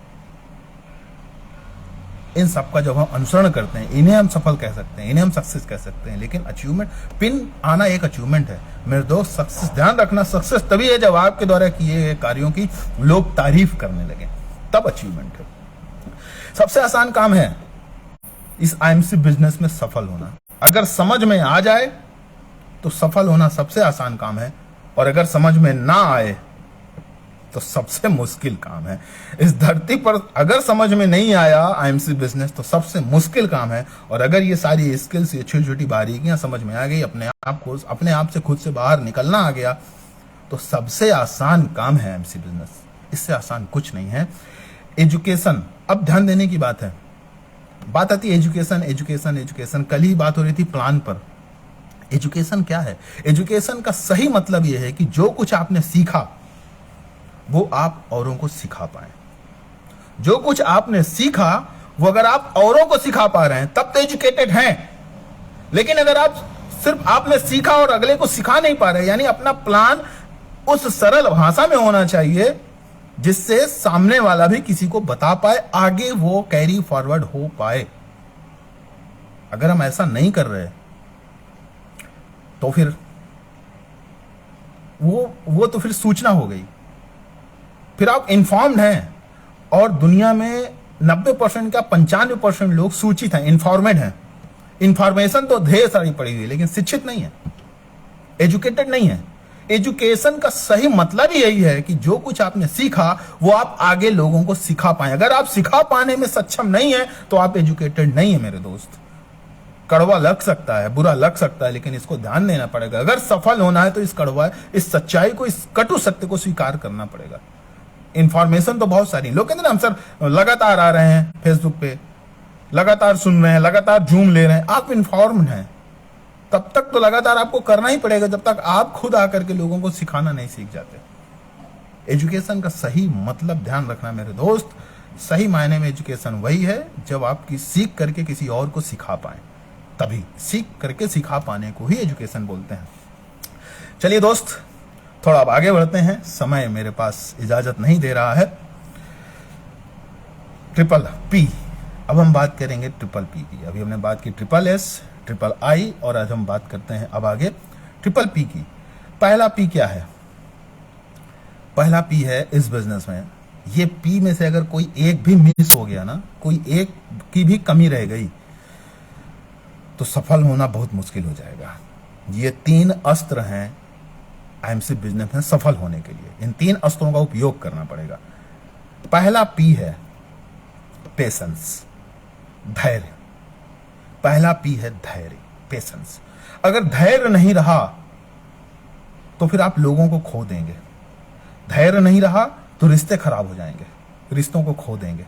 इन सबका जब हम अनुसरण करते हैं, इन्हें हम सफल कह सकते हैं, इन्हें हम सक्सेस कह सकते हैं। लेकिन अचीवमेंट, पिन आना एक अचीवमेंट है मेरे दोस्त। सक्सेस, ध्यान रखना, सक्सेस तभी है जब आपके द्वारा किए गए कार्यों की लोग तारीफ करने लगे, तब अचीवमेंट है। सबसे आसान काम है इस आईएमसी बिजनेस में सफल होना। अगर समझ में आ जाए तो सफल होना सबसे आसान काम है, और अगर समझ में ना आए तो सबसे मुश्किल काम है। इस धरती पर अगर समझ में नहीं आया आईएमसी बिजनेस तो सबसे मुश्किल काम है। और अगर ये सारी स्किल्स, ये छोटी छोटी बारीकियां समझ में आ गई, अपने आप से खुद से बाहर निकलना आ गया, तो सबसे आसान काम है आईएमसी बिजनेस। इससे आसान कुछ नहीं है। एजुकेशन, अब ध्यान देने की बात है। बात आती है एजुकेशन, एजुकेशन, एजुकेशन। कल ही बात हो रही थी प्लान पर। एजुकेशन क्या है? एजुकेशन का सही मतलब यह है कि जो कुछ आपने सीखा वो आप औरों को सिखा पाए। जो कुछ आपने सीखा वो अगर आप औरों को सिखा पा रहे हैं तब तो एजुकेटेड हैं। लेकिन अगर आप सिर्फ आपने सीखा और अगले को सिखा नहीं पा रहे, यानी अपना प्लान उस सरल भाषा में होना चाहिए जिससे सामने वाला भी किसी को बता पाए, आगे वो कैरी फॉरवर्ड हो पाए। अगर हम ऐसा नहीं कर रहे तो फिर वो तो फिर सूचना हो गई। फिर आप इन्फॉर्म्ड हैं, और दुनिया में 90% का 95% लोग सूचित हैं, इन्फॉर्मेड हैं। इंफॉर्मेशन तो ढेर सारी पड़ी हुई, लेकिन शिक्षित नहीं है, एजुकेटेड नहीं है। एजुकेशन का सही मतलब ही यही है कि जो कुछ आपने सीखा वो आप आगे लोगों को सिखा पाए। अगर आप सिखा पाने में सक्षम नहीं है तो आप एजुकेटेड नहीं है मेरे दोस्त। कड़वा लग सकता है, बुरा लग सकता है, लेकिन इसको ध्यान देना पड़ेगा। अगर सफल होना है तो इस सच्चाई को, इस कटु सत्य को स्वीकार करना पड़ेगा। इंफॉर्मेशन तो बहुत सारी, लोग कहते हैं ना हम सर लगातार आ रहे हैं फेसबुक पे, लगातार सुन रहे हैं, लगातार जूम ले रहे हैं। आप इन्फॉर्म्ड हैं, तब तक तो लगातार आपको करना ही पड़ेगा जब तक आप खुद आकर के लोगों को सिखाना नहीं सीख जाते। एजुकेशन का सही मतलब ध्यान रखना मेरे दोस्त। सही मायने में एजुकेशन वही है जब आप सीख करके किसी और को सिखा पाए, तभी सीख करके सिखा पाने को ही एजुकेशन बोलते हैं। चलिए दोस्त, थोड़ा अब आगे बढ़ते हैं, समय मेरे पास इजाजत नहीं दे रहा है। ट्रिपल पी, अब हम बात करेंगे ट्रिपल पी की। अभी हमने बात की ट्रिपल एस, ट्रिपल आई, और आज हम बात करते हैं अब आगे ट्रिपल पी की। पहला पी क्या है? पहला पी है इस बिजनेस में, ये पी में से अगर कोई एक भी मिस हो गया ना, कोई एक की भी कमी रह गई तो सफल होना बहुत मुश्किल हो जाएगा। ये 3 अस्त्र हैं आईएमसी बिजनेस में सफल होने के लिए। इन 3 अस्त्रों का उपयोग करना पड़ेगा। पहला पी है पेशेंस, धैर्य। पहला पी है धैर्य, पेशेंस। अगर धैर्य नहीं रहा तो फिर आप लोगों को खो देंगे। धैर्य नहीं रहा तो रिश्ते खराब हो जाएंगे, रिश्तों को खो देंगे।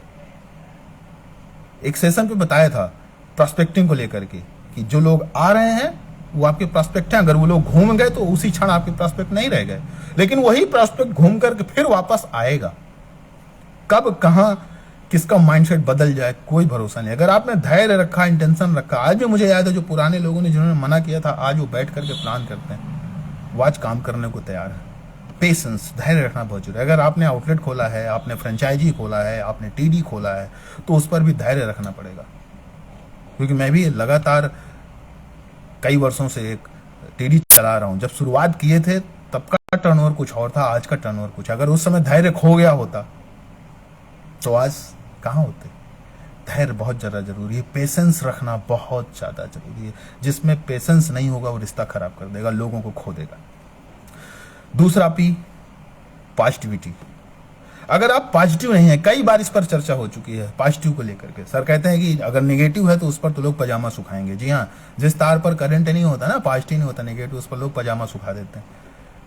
एक सेशन पे बताया था प्रोस्पेक्टिंग को लेकर के कि जो लोग आ रहे हैं वो आपके प्रोस्पेक्ट हैं, अगर वो लोग घूम गए तो उसी क्षण आपके प्रोस्पेक्ट नहीं रह गए, लेकिन वही प्रोस्पेक्ट घूम करके फिर वापस आएगा। कब कहां किसका माइंडसेट बदल जाए कोई भरोसा नहीं। अगर आपने धैर्य रखा, इंटेंशन रखा, आज भी मुझे याद है जो पुराने लोगों ने जिन्होंने मना किया था, आज वो बैठ करके प्लान करते हैं, वो आज काम करने को तैयार है। पेशेंस, धैर्य रखना बहुत जरूरी है। अगर आपने आउटलेट खोला है, आपने फ्रेंचाइजी खोला है, आपने टीडी खोला है, तो उस पर भी धैर्य रखना पड़ेगा। क्योंकि मैं भी लगातार कई वर्षों से एक टीडी चला रहा हूं। जब शुरुआत किए थे तब का टर्नओवर कुछ और था, आज का टर्नओवर कुछ। अगर उस समय धैर्य खो गया होता तो आज कहां होते। धैर्य बहुत ज्यादा जरूरी है, पेशेंस रखना बहुत ज्यादा जरूरी है। जिसमें पेशेंस नहीं होगा वो रिश्ता खराब कर देगा, लोगों को खो देगा। दूसरा पी, पॉजिटिविटी। अगर आप पॉजिटिव नहीं है, कई बार इस पर चर्चा हो चुकी है पॉजिटिव को लेकर के। सर कहते हैं कि अगर नेगेटिव है तो उस पर तो लोग पजामा सुखाएंगे। जी हाँ, जिस तार पर करंट नहीं होता ना, पॉजिटिव नहीं होता, नेगेटिव, उस पर लोग पजामा सुखा देते हैं।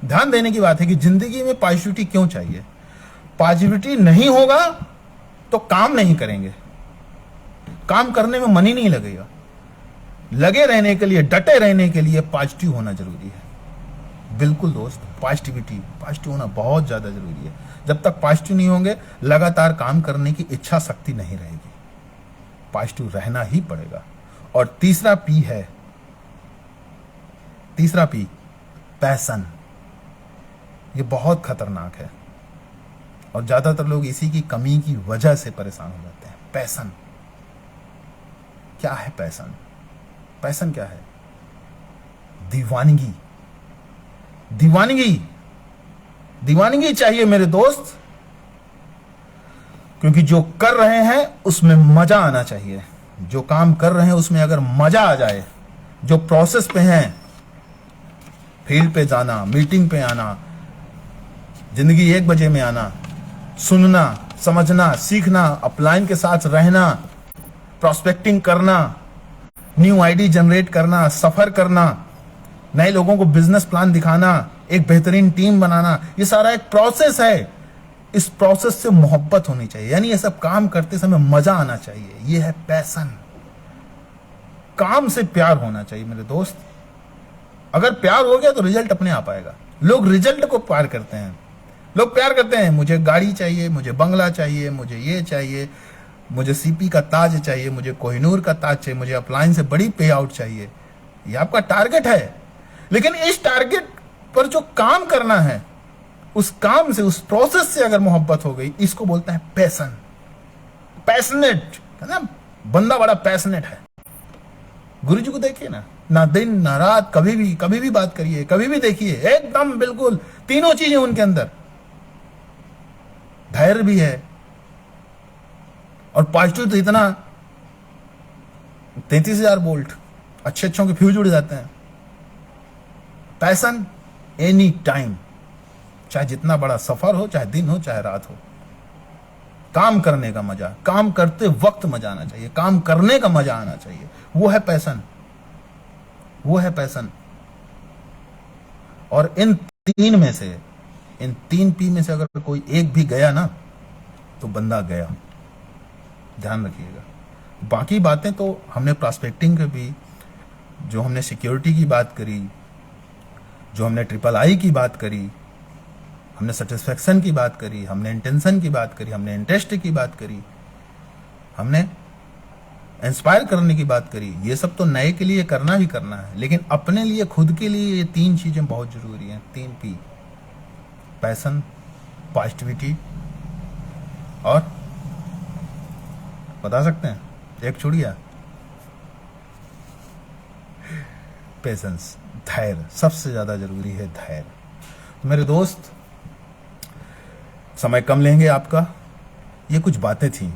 ध्यान देने की बात है कि जिंदगी में पॉजिटिविटी क्यों चाहिए। पॉजिटिविटी नहीं होगा तो काम नहीं करेंगे, काम करने में मन ही नहीं लगेगा। लगे रहने के लिए, डटे रहने के लिए पॉजिटिव होना जरूरी है। बिल्कुल दोस्त, पॉजिटिव होना बहुत ज्यादा जरूरी है। जब तक पॉजिटिव नहीं होंगे, लगातार काम करने की इच्छा शक्ति नहीं रहेगी। पॉजिटिव रहना ही पड़ेगा। और तीसरा पी, पैशन। ये बहुत खतरनाक है और ज्यादातर लोग इसी की कमी की वजह से परेशान हो जाते हैं। पैशन क्या है? पैशन क्या है? दीवानगी चाहिए मेरे दोस्त। क्योंकि जो कर रहे हैं उसमें मजा आना चाहिए। जो काम कर रहे हैं उसमें अगर मजा आ जाए, जो प्रोसेस पे हैं, फील्ड पे जाना, मीटिंग पे आना, जिंदगी 1 बजे में आना, सुनना, समझना, सीखना, अपलाइन के साथ रहना, प्रोस्पेक्टिंग करना, न्यू आईडी जनरेट करना, सफर करना, नए लोगों को बिजनेस प्लान दिखाना, एक बेहतरीन टीम बनाना, ये सारा एक प्रोसेस है। इस प्रोसेस से मोहब्बत होनी चाहिए, यानी ये सब काम करते समय मजा आना चाहिए। ये है पैशन। काम से प्यार होना चाहिए मेरे दोस्त। अगर प्यार हो गया तो रिजल्ट अपने आप आएगा। लोग रिजल्ट को प्यार करते हैं। लोग प्यार करते हैं, मुझे गाड़ी चाहिए, मुझे बंगला चाहिए, मुझे ये चाहिए, मुझे सीपी का ताज चाहिए, मुझे कोहिनूर का ताज चाहिए, मुझे अपलाइन से बड़ी पे आउट चाहिए। ये आपका टारगेट है। लेकिन इस टारगेट पर जो काम करना है, उस काम से, उस प्रोसेस से अगर मोहब्बत हो गई, इसको बोलते हैं पैशन। पैशनेट है ना, बंदा बड़ा पैशनेट है। गुरु जी को देखिए ना दिन ना रात, कभी भी बात करिए, कभी भी देखिए, एकदम बिल्कुल तीनों चीजें उनके अंदर। धैर्य भी है और पॉजिटिव तो इतना, 33,000 वोल्ट, अच्छे के फ्यूज उड़ जाते हैं। पैशन एनी टाइम, चाहे जितना बड़ा सफर हो, चाहे दिन हो, चाहे रात हो। काम करने का मजा, काम करते वक्त मजा आना चाहिए, काम करने का मजा आना चाहिए। वो है पैशन। और इन 3 पी में से अगर कोई एक भी गया ना, तो बंदा गया। ध्यान रखिएगा। बाकी बातें तो हमने प्रॉस्पेक्टिंग के भी, जो हमने सिक्योरिटी की बात करी, जो हमने RRI की बात करी, हमने सेटिस्फेक्शन की बात करी, हमने इंटेंशन की बात करी, हमने इंटरेस्ट की बात करी, हमने इंस्पायर करने की बात करी। ये सब तो नए के लिए करना ही करना है, लेकिन अपने लिए, खुद के लिए ये 3 चीजें बहुत जरूरी हैं। 3 पी, पैशन, पॉजिटिविटी और बता सकते हैं एक छुड़िया, पेशेंस, धैर्य। सबसे ज्यादा जरूरी है धैर्य। मेरे दोस्त, समय कम लेंगे आपका। ये कुछ बातें थी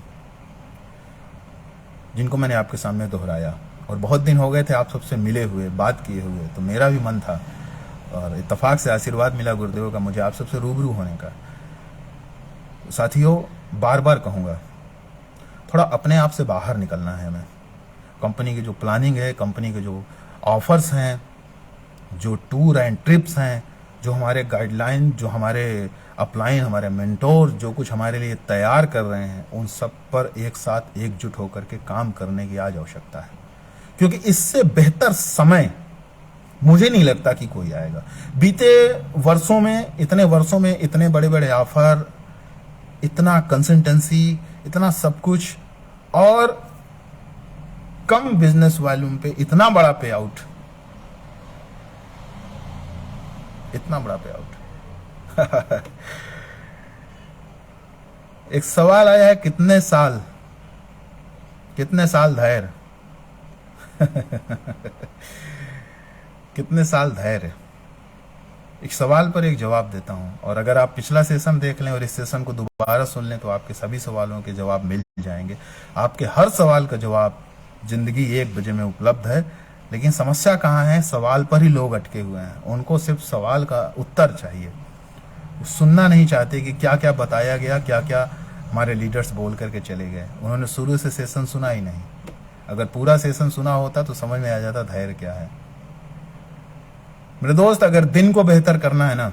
जिनको मैंने आपके सामने दोहराया, और बहुत दिन हो गए थे आप सबसे मिले हुए, बात किए हुए, तो मेरा भी मन था और इत्तेफाक से आशीर्वाद मिला गुरुदेव का मुझे आप सबसे रूबरू होने का। साथियों, बार बार कहूंगा, थोड़ा अपने आप से बाहर निकलना है हमें। कंपनी की जो प्लानिंग है, कंपनी के जो ऑफर्स हैं, जो टूर एंड ट्रिप्स हैं, जो हमारे गाइडलाइन, जो हमारे अपलाइन, हमारे मेंटोर जो कुछ हमारे लिए तैयार कर रहे हैं, उन सब पर एक साथ एकजुट होकर के काम करने की आज आवश्यकता है, क्योंकि इससे बेहतर समय मुझे नहीं लगता कि कोई आएगा। बीते वर्षों में, इतने वर्षों में इतने बड़े बड़े ऑफर, इतना कंसल्टेंसी, इतना सब कुछ, और कम बिजनेस वॉल्यूम पे इतना बड़ा पे आउट, इतना बड़ा पे आउट। एक सवाल आया है, कितने साल धैर्य? कितने साल धैर्य? एक सवाल पर एक जवाब देता हूं, और अगर आप पिछला सेशन देख लें और इस सेशन को दोबारा सुन लें तो आपके सभी सवालों के जवाब मिल जाएंगे। आपके हर सवाल का जवाब जिंदगी 1 बजे में उपलब्ध है। लेकिन समस्या कहाँ है? सवाल पर ही लोग अटके हुए हैं। उनको सिर्फ सवाल का उत्तर चाहिए, वो सुनना नहीं चाहते कि क्या क्या बताया गया, क्या क्या हमारे लीडर्स बोल करके चले गए। उन्होंने शुरू से सेशन सुना ही नहीं। अगर पूरा सेशन सुना होता तो समझ में आ जाता धैर्य क्या है। मेरे दोस्त, अगर दिन को बेहतर करना है ना,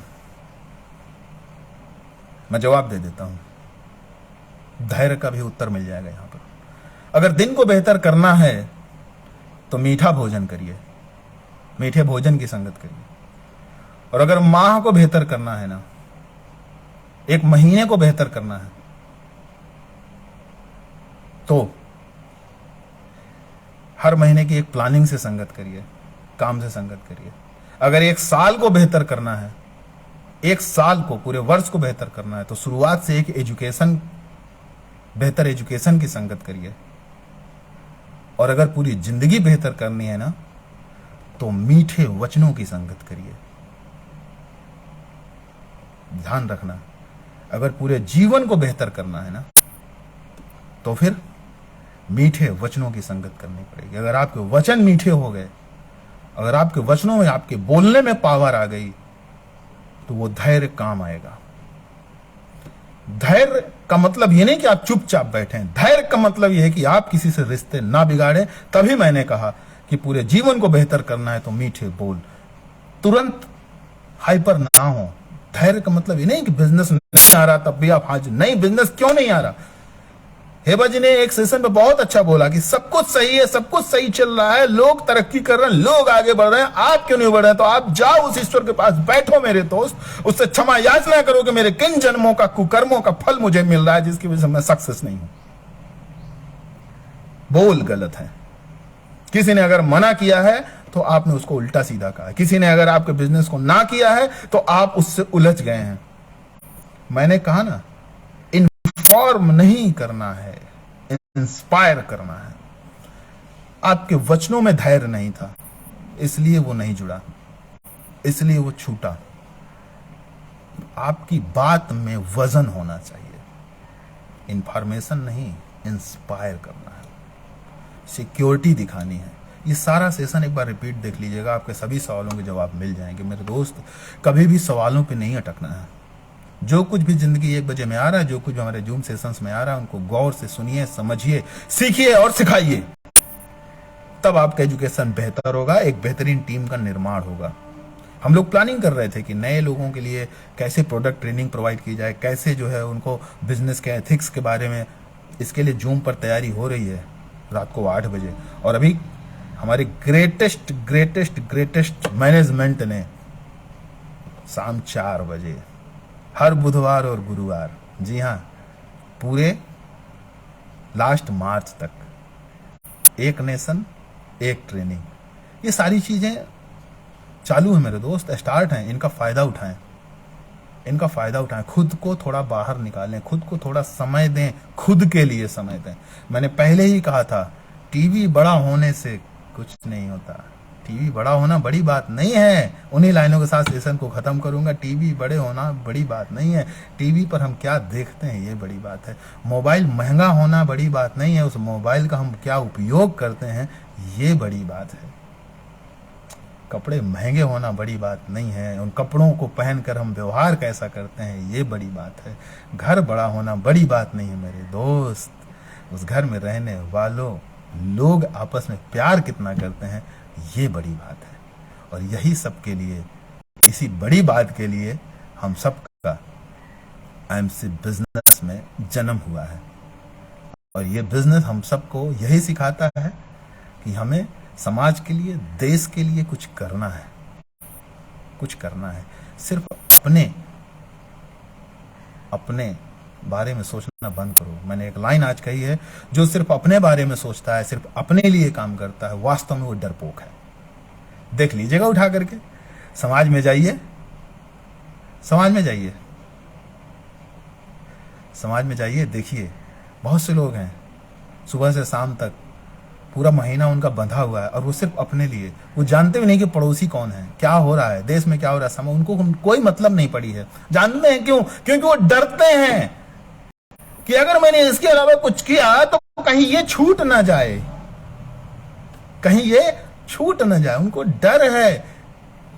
मैं जवाब दे देता हूं, धैर्य का भी उत्तर मिल जाएगा यहां पर। अगर दिन को बेहतर करना है तो मीठा भोजन करिए, मीठे भोजन की संगत करिए। और अगर माह को बेहतर करना है ना, एक महीने को बेहतर करना है, तो हर महीने की एक प्लानिंग से संगत करिए, काम से संगत करिए। अगर 1 साल को बेहतर करना है, 1 साल को, पूरे वर्ष को बेहतर करना है, तो शुरुआत से एक एजुकेशन, बेहतर एजुकेशन की संगत करिए। और अगर पूरी जिंदगी बेहतर करनी है ना, तो मीठे वचनों की संगत करिए। ध्यान रखना, अगर पूरे जीवन को बेहतर करना है ना, तो फिर मीठे वचनों की संगत करनी पड़ेगी। अगर आपके वचन मीठे हो गए, अगर आपके वचनों में, आपके बोलने में पावर आ गई, तो वो धैर्य काम आएगा। धैर्य का मतलब ये नहीं कि आप चुपचाप बैठें। धैर्य का मतलब ये है कि आप किसी से रिश्ते ना बिगाड़ें। तभी मैंने कहा कि पूरे जीवन को बेहतर करना है तो मीठे बोल, तुरंत हाइपर ना हो। धैर्य का मतलब ये नहीं कि बिजनेस नहीं आ रहा तब भी आप हाजिर। नहीं, बिजनेस क्यों नहीं आ रहा? हेबा जी ने एक सेशन पे बहुत अच्छा बोला कि सब कुछ सही है, सब कुछ सही चल रहा है, लोग तरक्की कर रहे हैं, लोग आगे बढ़ रहे हैं, आप क्यों नहीं बढ़ रहे हैं? तो आप जाओ उस ईश्वर के पास, बैठो मेरे दोस्त, उससे क्षमा याचना करो कि मेरे किन जन्मों का कुकर्मों का फल मुझे मिल रहा है जिसकी वजह से मैं सक्सेस नहीं हूं। बोल गलत है। किसी ने अगर मना किया है तो आपने उसको उल्टा सीधा कहा है। किसी ने अगर आपके बिजनेस को ना किया है तो आप उससे उलझ गए हैं। मैंने कहा ना, इन्फॉर्म नहीं करना है, इंस्पायर करना है। आपके वचनों में धैर्य नहीं था, इसलिए वो नहीं जुड़ा, इसलिए वो छूटा। आपकी बात में वजन होना चाहिए। इंफॉर्मेशन नहीं, इंस्पायर करना है, सिक्योरिटी दिखानी है। ये सारा सेशन एक बार रिपीट देख लीजिएगा, आपके सभी सवालों के जवाब मिल जाएंगे। मेरे दोस्त, कभी भी सवालों पे नहीं अटकना है। जो कुछ भी जिंदगी 1 बजे में आ रहा है, जो कुछ भी हमारे जूम सेशंस में आ रहा है, उनको गौर से सुनिए, समझिए, सीखिए और सिखाइए। तब आपका एजुकेशन बेहतर होगा, एक बेहतरीन टीम का निर्माण होगा। हम लोग प्लानिंग कर रहे थे कि नए लोगों के लिए कैसे प्रोडक्ट ट्रेनिंग प्रोवाइड की जाए, कैसे जो है उनको बिजनेस के एथिक्स के बारे में। इसके लिए जूम पर तैयारी हो रही है रात को 8 बजे। और अभी हमारे ग्रेटेस्ट ग्रेटेस्ट ग्रेटेस्ट मैनेजमेंट ने शाम 4 बजे हर बुधवार और गुरुवार, जी हाँ, पूरे लास्ट मार्च तक, एक नेशन एक ट्रेनिंग, ये सारी चीजें चालू है मेरे दोस्त, स्टार्ट हैं। इनका फायदा उठाएं, इनका फायदा उठाएं। खुद को थोड़ा बाहर निकालें, खुद को थोड़ा समय दें, खुद के लिए समय दें। मैंने पहले ही कहा था, टीवी बड़ा होने से कुछ नहीं होता। टीवी बड़ा होना बड़ी बात नहीं है। उन्हीं लाइनों के साथ सेशन को खत्म करूंगा। टीवी बड़े होना बड़ी बात नहीं है, टीवी पर हम क्या देखते हैं ये बड़ी बात है। मोबाइल महंगा होना बड़ी बात नहीं है, उस मोबाइल का हम क्या उपयोग करते हैं ये बड़ी बात है। कपड़े महंगे होना बड़ी बात नहीं है, उन कपड़ों को पहनकर हम व्यवहार कैसा करते हैं ये बड़ी बात है। घर बड़ा होना बड़ी बात नहीं है मेरे दोस्त, उस घर में रहने वालों लोग आपस में प्यार कितना करते हैं, ये बड़ी बात है। और यही सब के लिए, इसी बड़ी बात के लिए हम सबका आईएमसी बिजनेस में जन्म हुआ है। और ये बिजनेस हम सबको यही सिखाता है कि हमें समाज के लिए, देश के लिए कुछ करना है, कुछ करना है। सिर्फ अपने बारे में सोचना बंद करो। मैंने एक लाइन आज कही है, जो सिर्फ अपने बारे में सोचता है, सिर्फ अपने लिए काम करता है, वास्तव में वो डरपोक है। देख लीजिएगा उठा करके, समाज में जाइए, समाज में जाइए, समाज में जाइए, देखिए बहुत से लोग हैं सुबह से शाम तक पूरा महीना उनका बंधा हुआ है और वो सिर्फ अपने लिए, वो जानते भी नहीं कि पड़ोसी कौन है, क्या हो रहा है देश में, क्या हो रहा है समय, उनको कोई मतलब नहीं पड़ी है। जानते हैं क्यों? क्योंकि वो डरते हैं कि अगर मैंने इसके अलावा कुछ किया तो कहीं ये छूट ना जाए, कहीं ये छूट ना जाए। उनको डर है,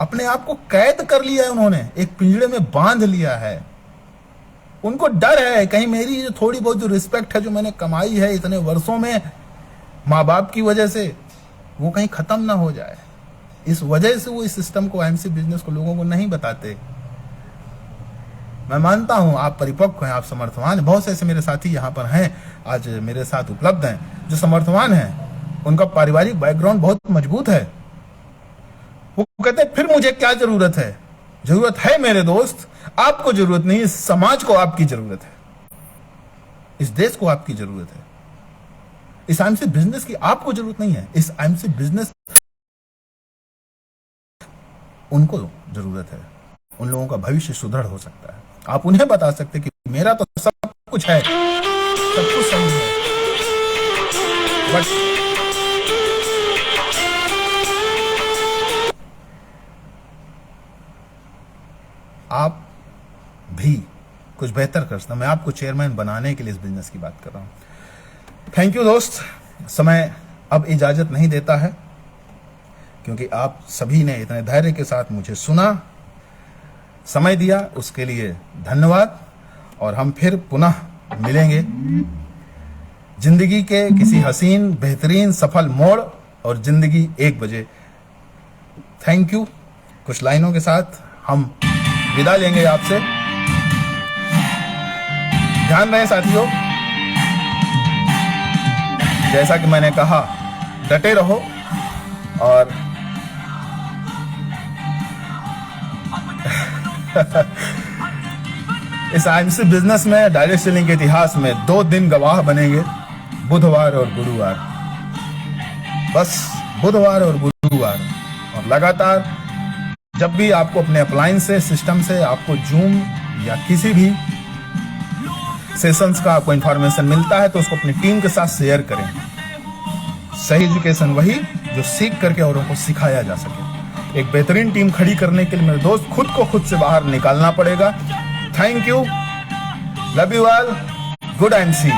अपने आप को कैद कर लिया है उन्होंने, एक पिंजड़े में बांध लिया है। उनको डर है कहीं मेरी जो थोड़ी बहुत जो रिस्पेक्ट है जो मैंने कमाई है इतने वर्षों में माँ बाप की वजह से, वो कहीं खत्म ना हो जाए। इस वजह से वो इस सिस्टम को, आईएमसी बिजनेस को लोगों को नहीं बताते। मैं मानता हूं आप परिपक्व हैं, आप समर्थवान हैं। बहुत से ऐसे मेरे साथी यहाँ पर हैं, आज मेरे साथ उपलब्ध हैं, जो समर्थवान हैं, उनका पारिवारिक बैकग्राउंड बहुत मजबूत है। वो कहते हैं फिर मुझे क्या जरूरत है? जरूरत है मेरे दोस्त, आपको जरूरत नहीं, इस समाज को आपकी जरूरत है, इस देश को आपकी जरूरत है, इस आईएमसी बिजनेस की आपको जरूरत नहीं है। इस आईएमसी बिजनेस उनको जरूरत है। उन लोगों का भविष्य सुदृढ़ हो सकता है। आप उन्हें बता सकते हैं कि मेरा तो सब कुछ है, सब कुछ सही है, बट आप भी कुछ बेहतर कर सकते हैं। मैं आपको चेयरमैन बनाने के लिए इस बिजनेस की बात कर रहा हूं। थैंक यू दोस्त। समय अब इजाजत नहीं देता है, क्योंकि आप सभी ने इतने धैर्य के साथ मुझे सुना, समय दिया, उसके लिए धन्यवाद। और हम फिर पुनः मिलेंगे जिंदगी के किसी हसीन, बेहतरीन, सफल मोड़ और जिंदगी 1 बजे। Thank you. कुछ लाइनों के साथ हम विदा लेंगे आपसे। ध्यान रहे साथियों, जैसा कि मैंने कहा, डटे रहो और इस आईएमसी बिजनेस में, डायरेक्ट सेलिंग के इतिहास में 2 दिन गवाह बनेंगे, बुधवार और गुरुवार। बस बुधवार और गुरुवार। और लगातार जब भी आपको अपने अप्लायंस से, सिस्टम से आपको जूम या किसी भी सेशंस का आपको इंफॉर्मेशन मिलता है तो उसको अपनी टीम के साथ शेयर करें। सही एजुकेशन वही जो सीख करके औरों को सिखाया जा सके। एक बेहतरीन टीम खड़ी करने के लिए मेरे दोस्त खुद को खुद से बाहर निकालना पड़ेगा। Thank you, love you all, good and C.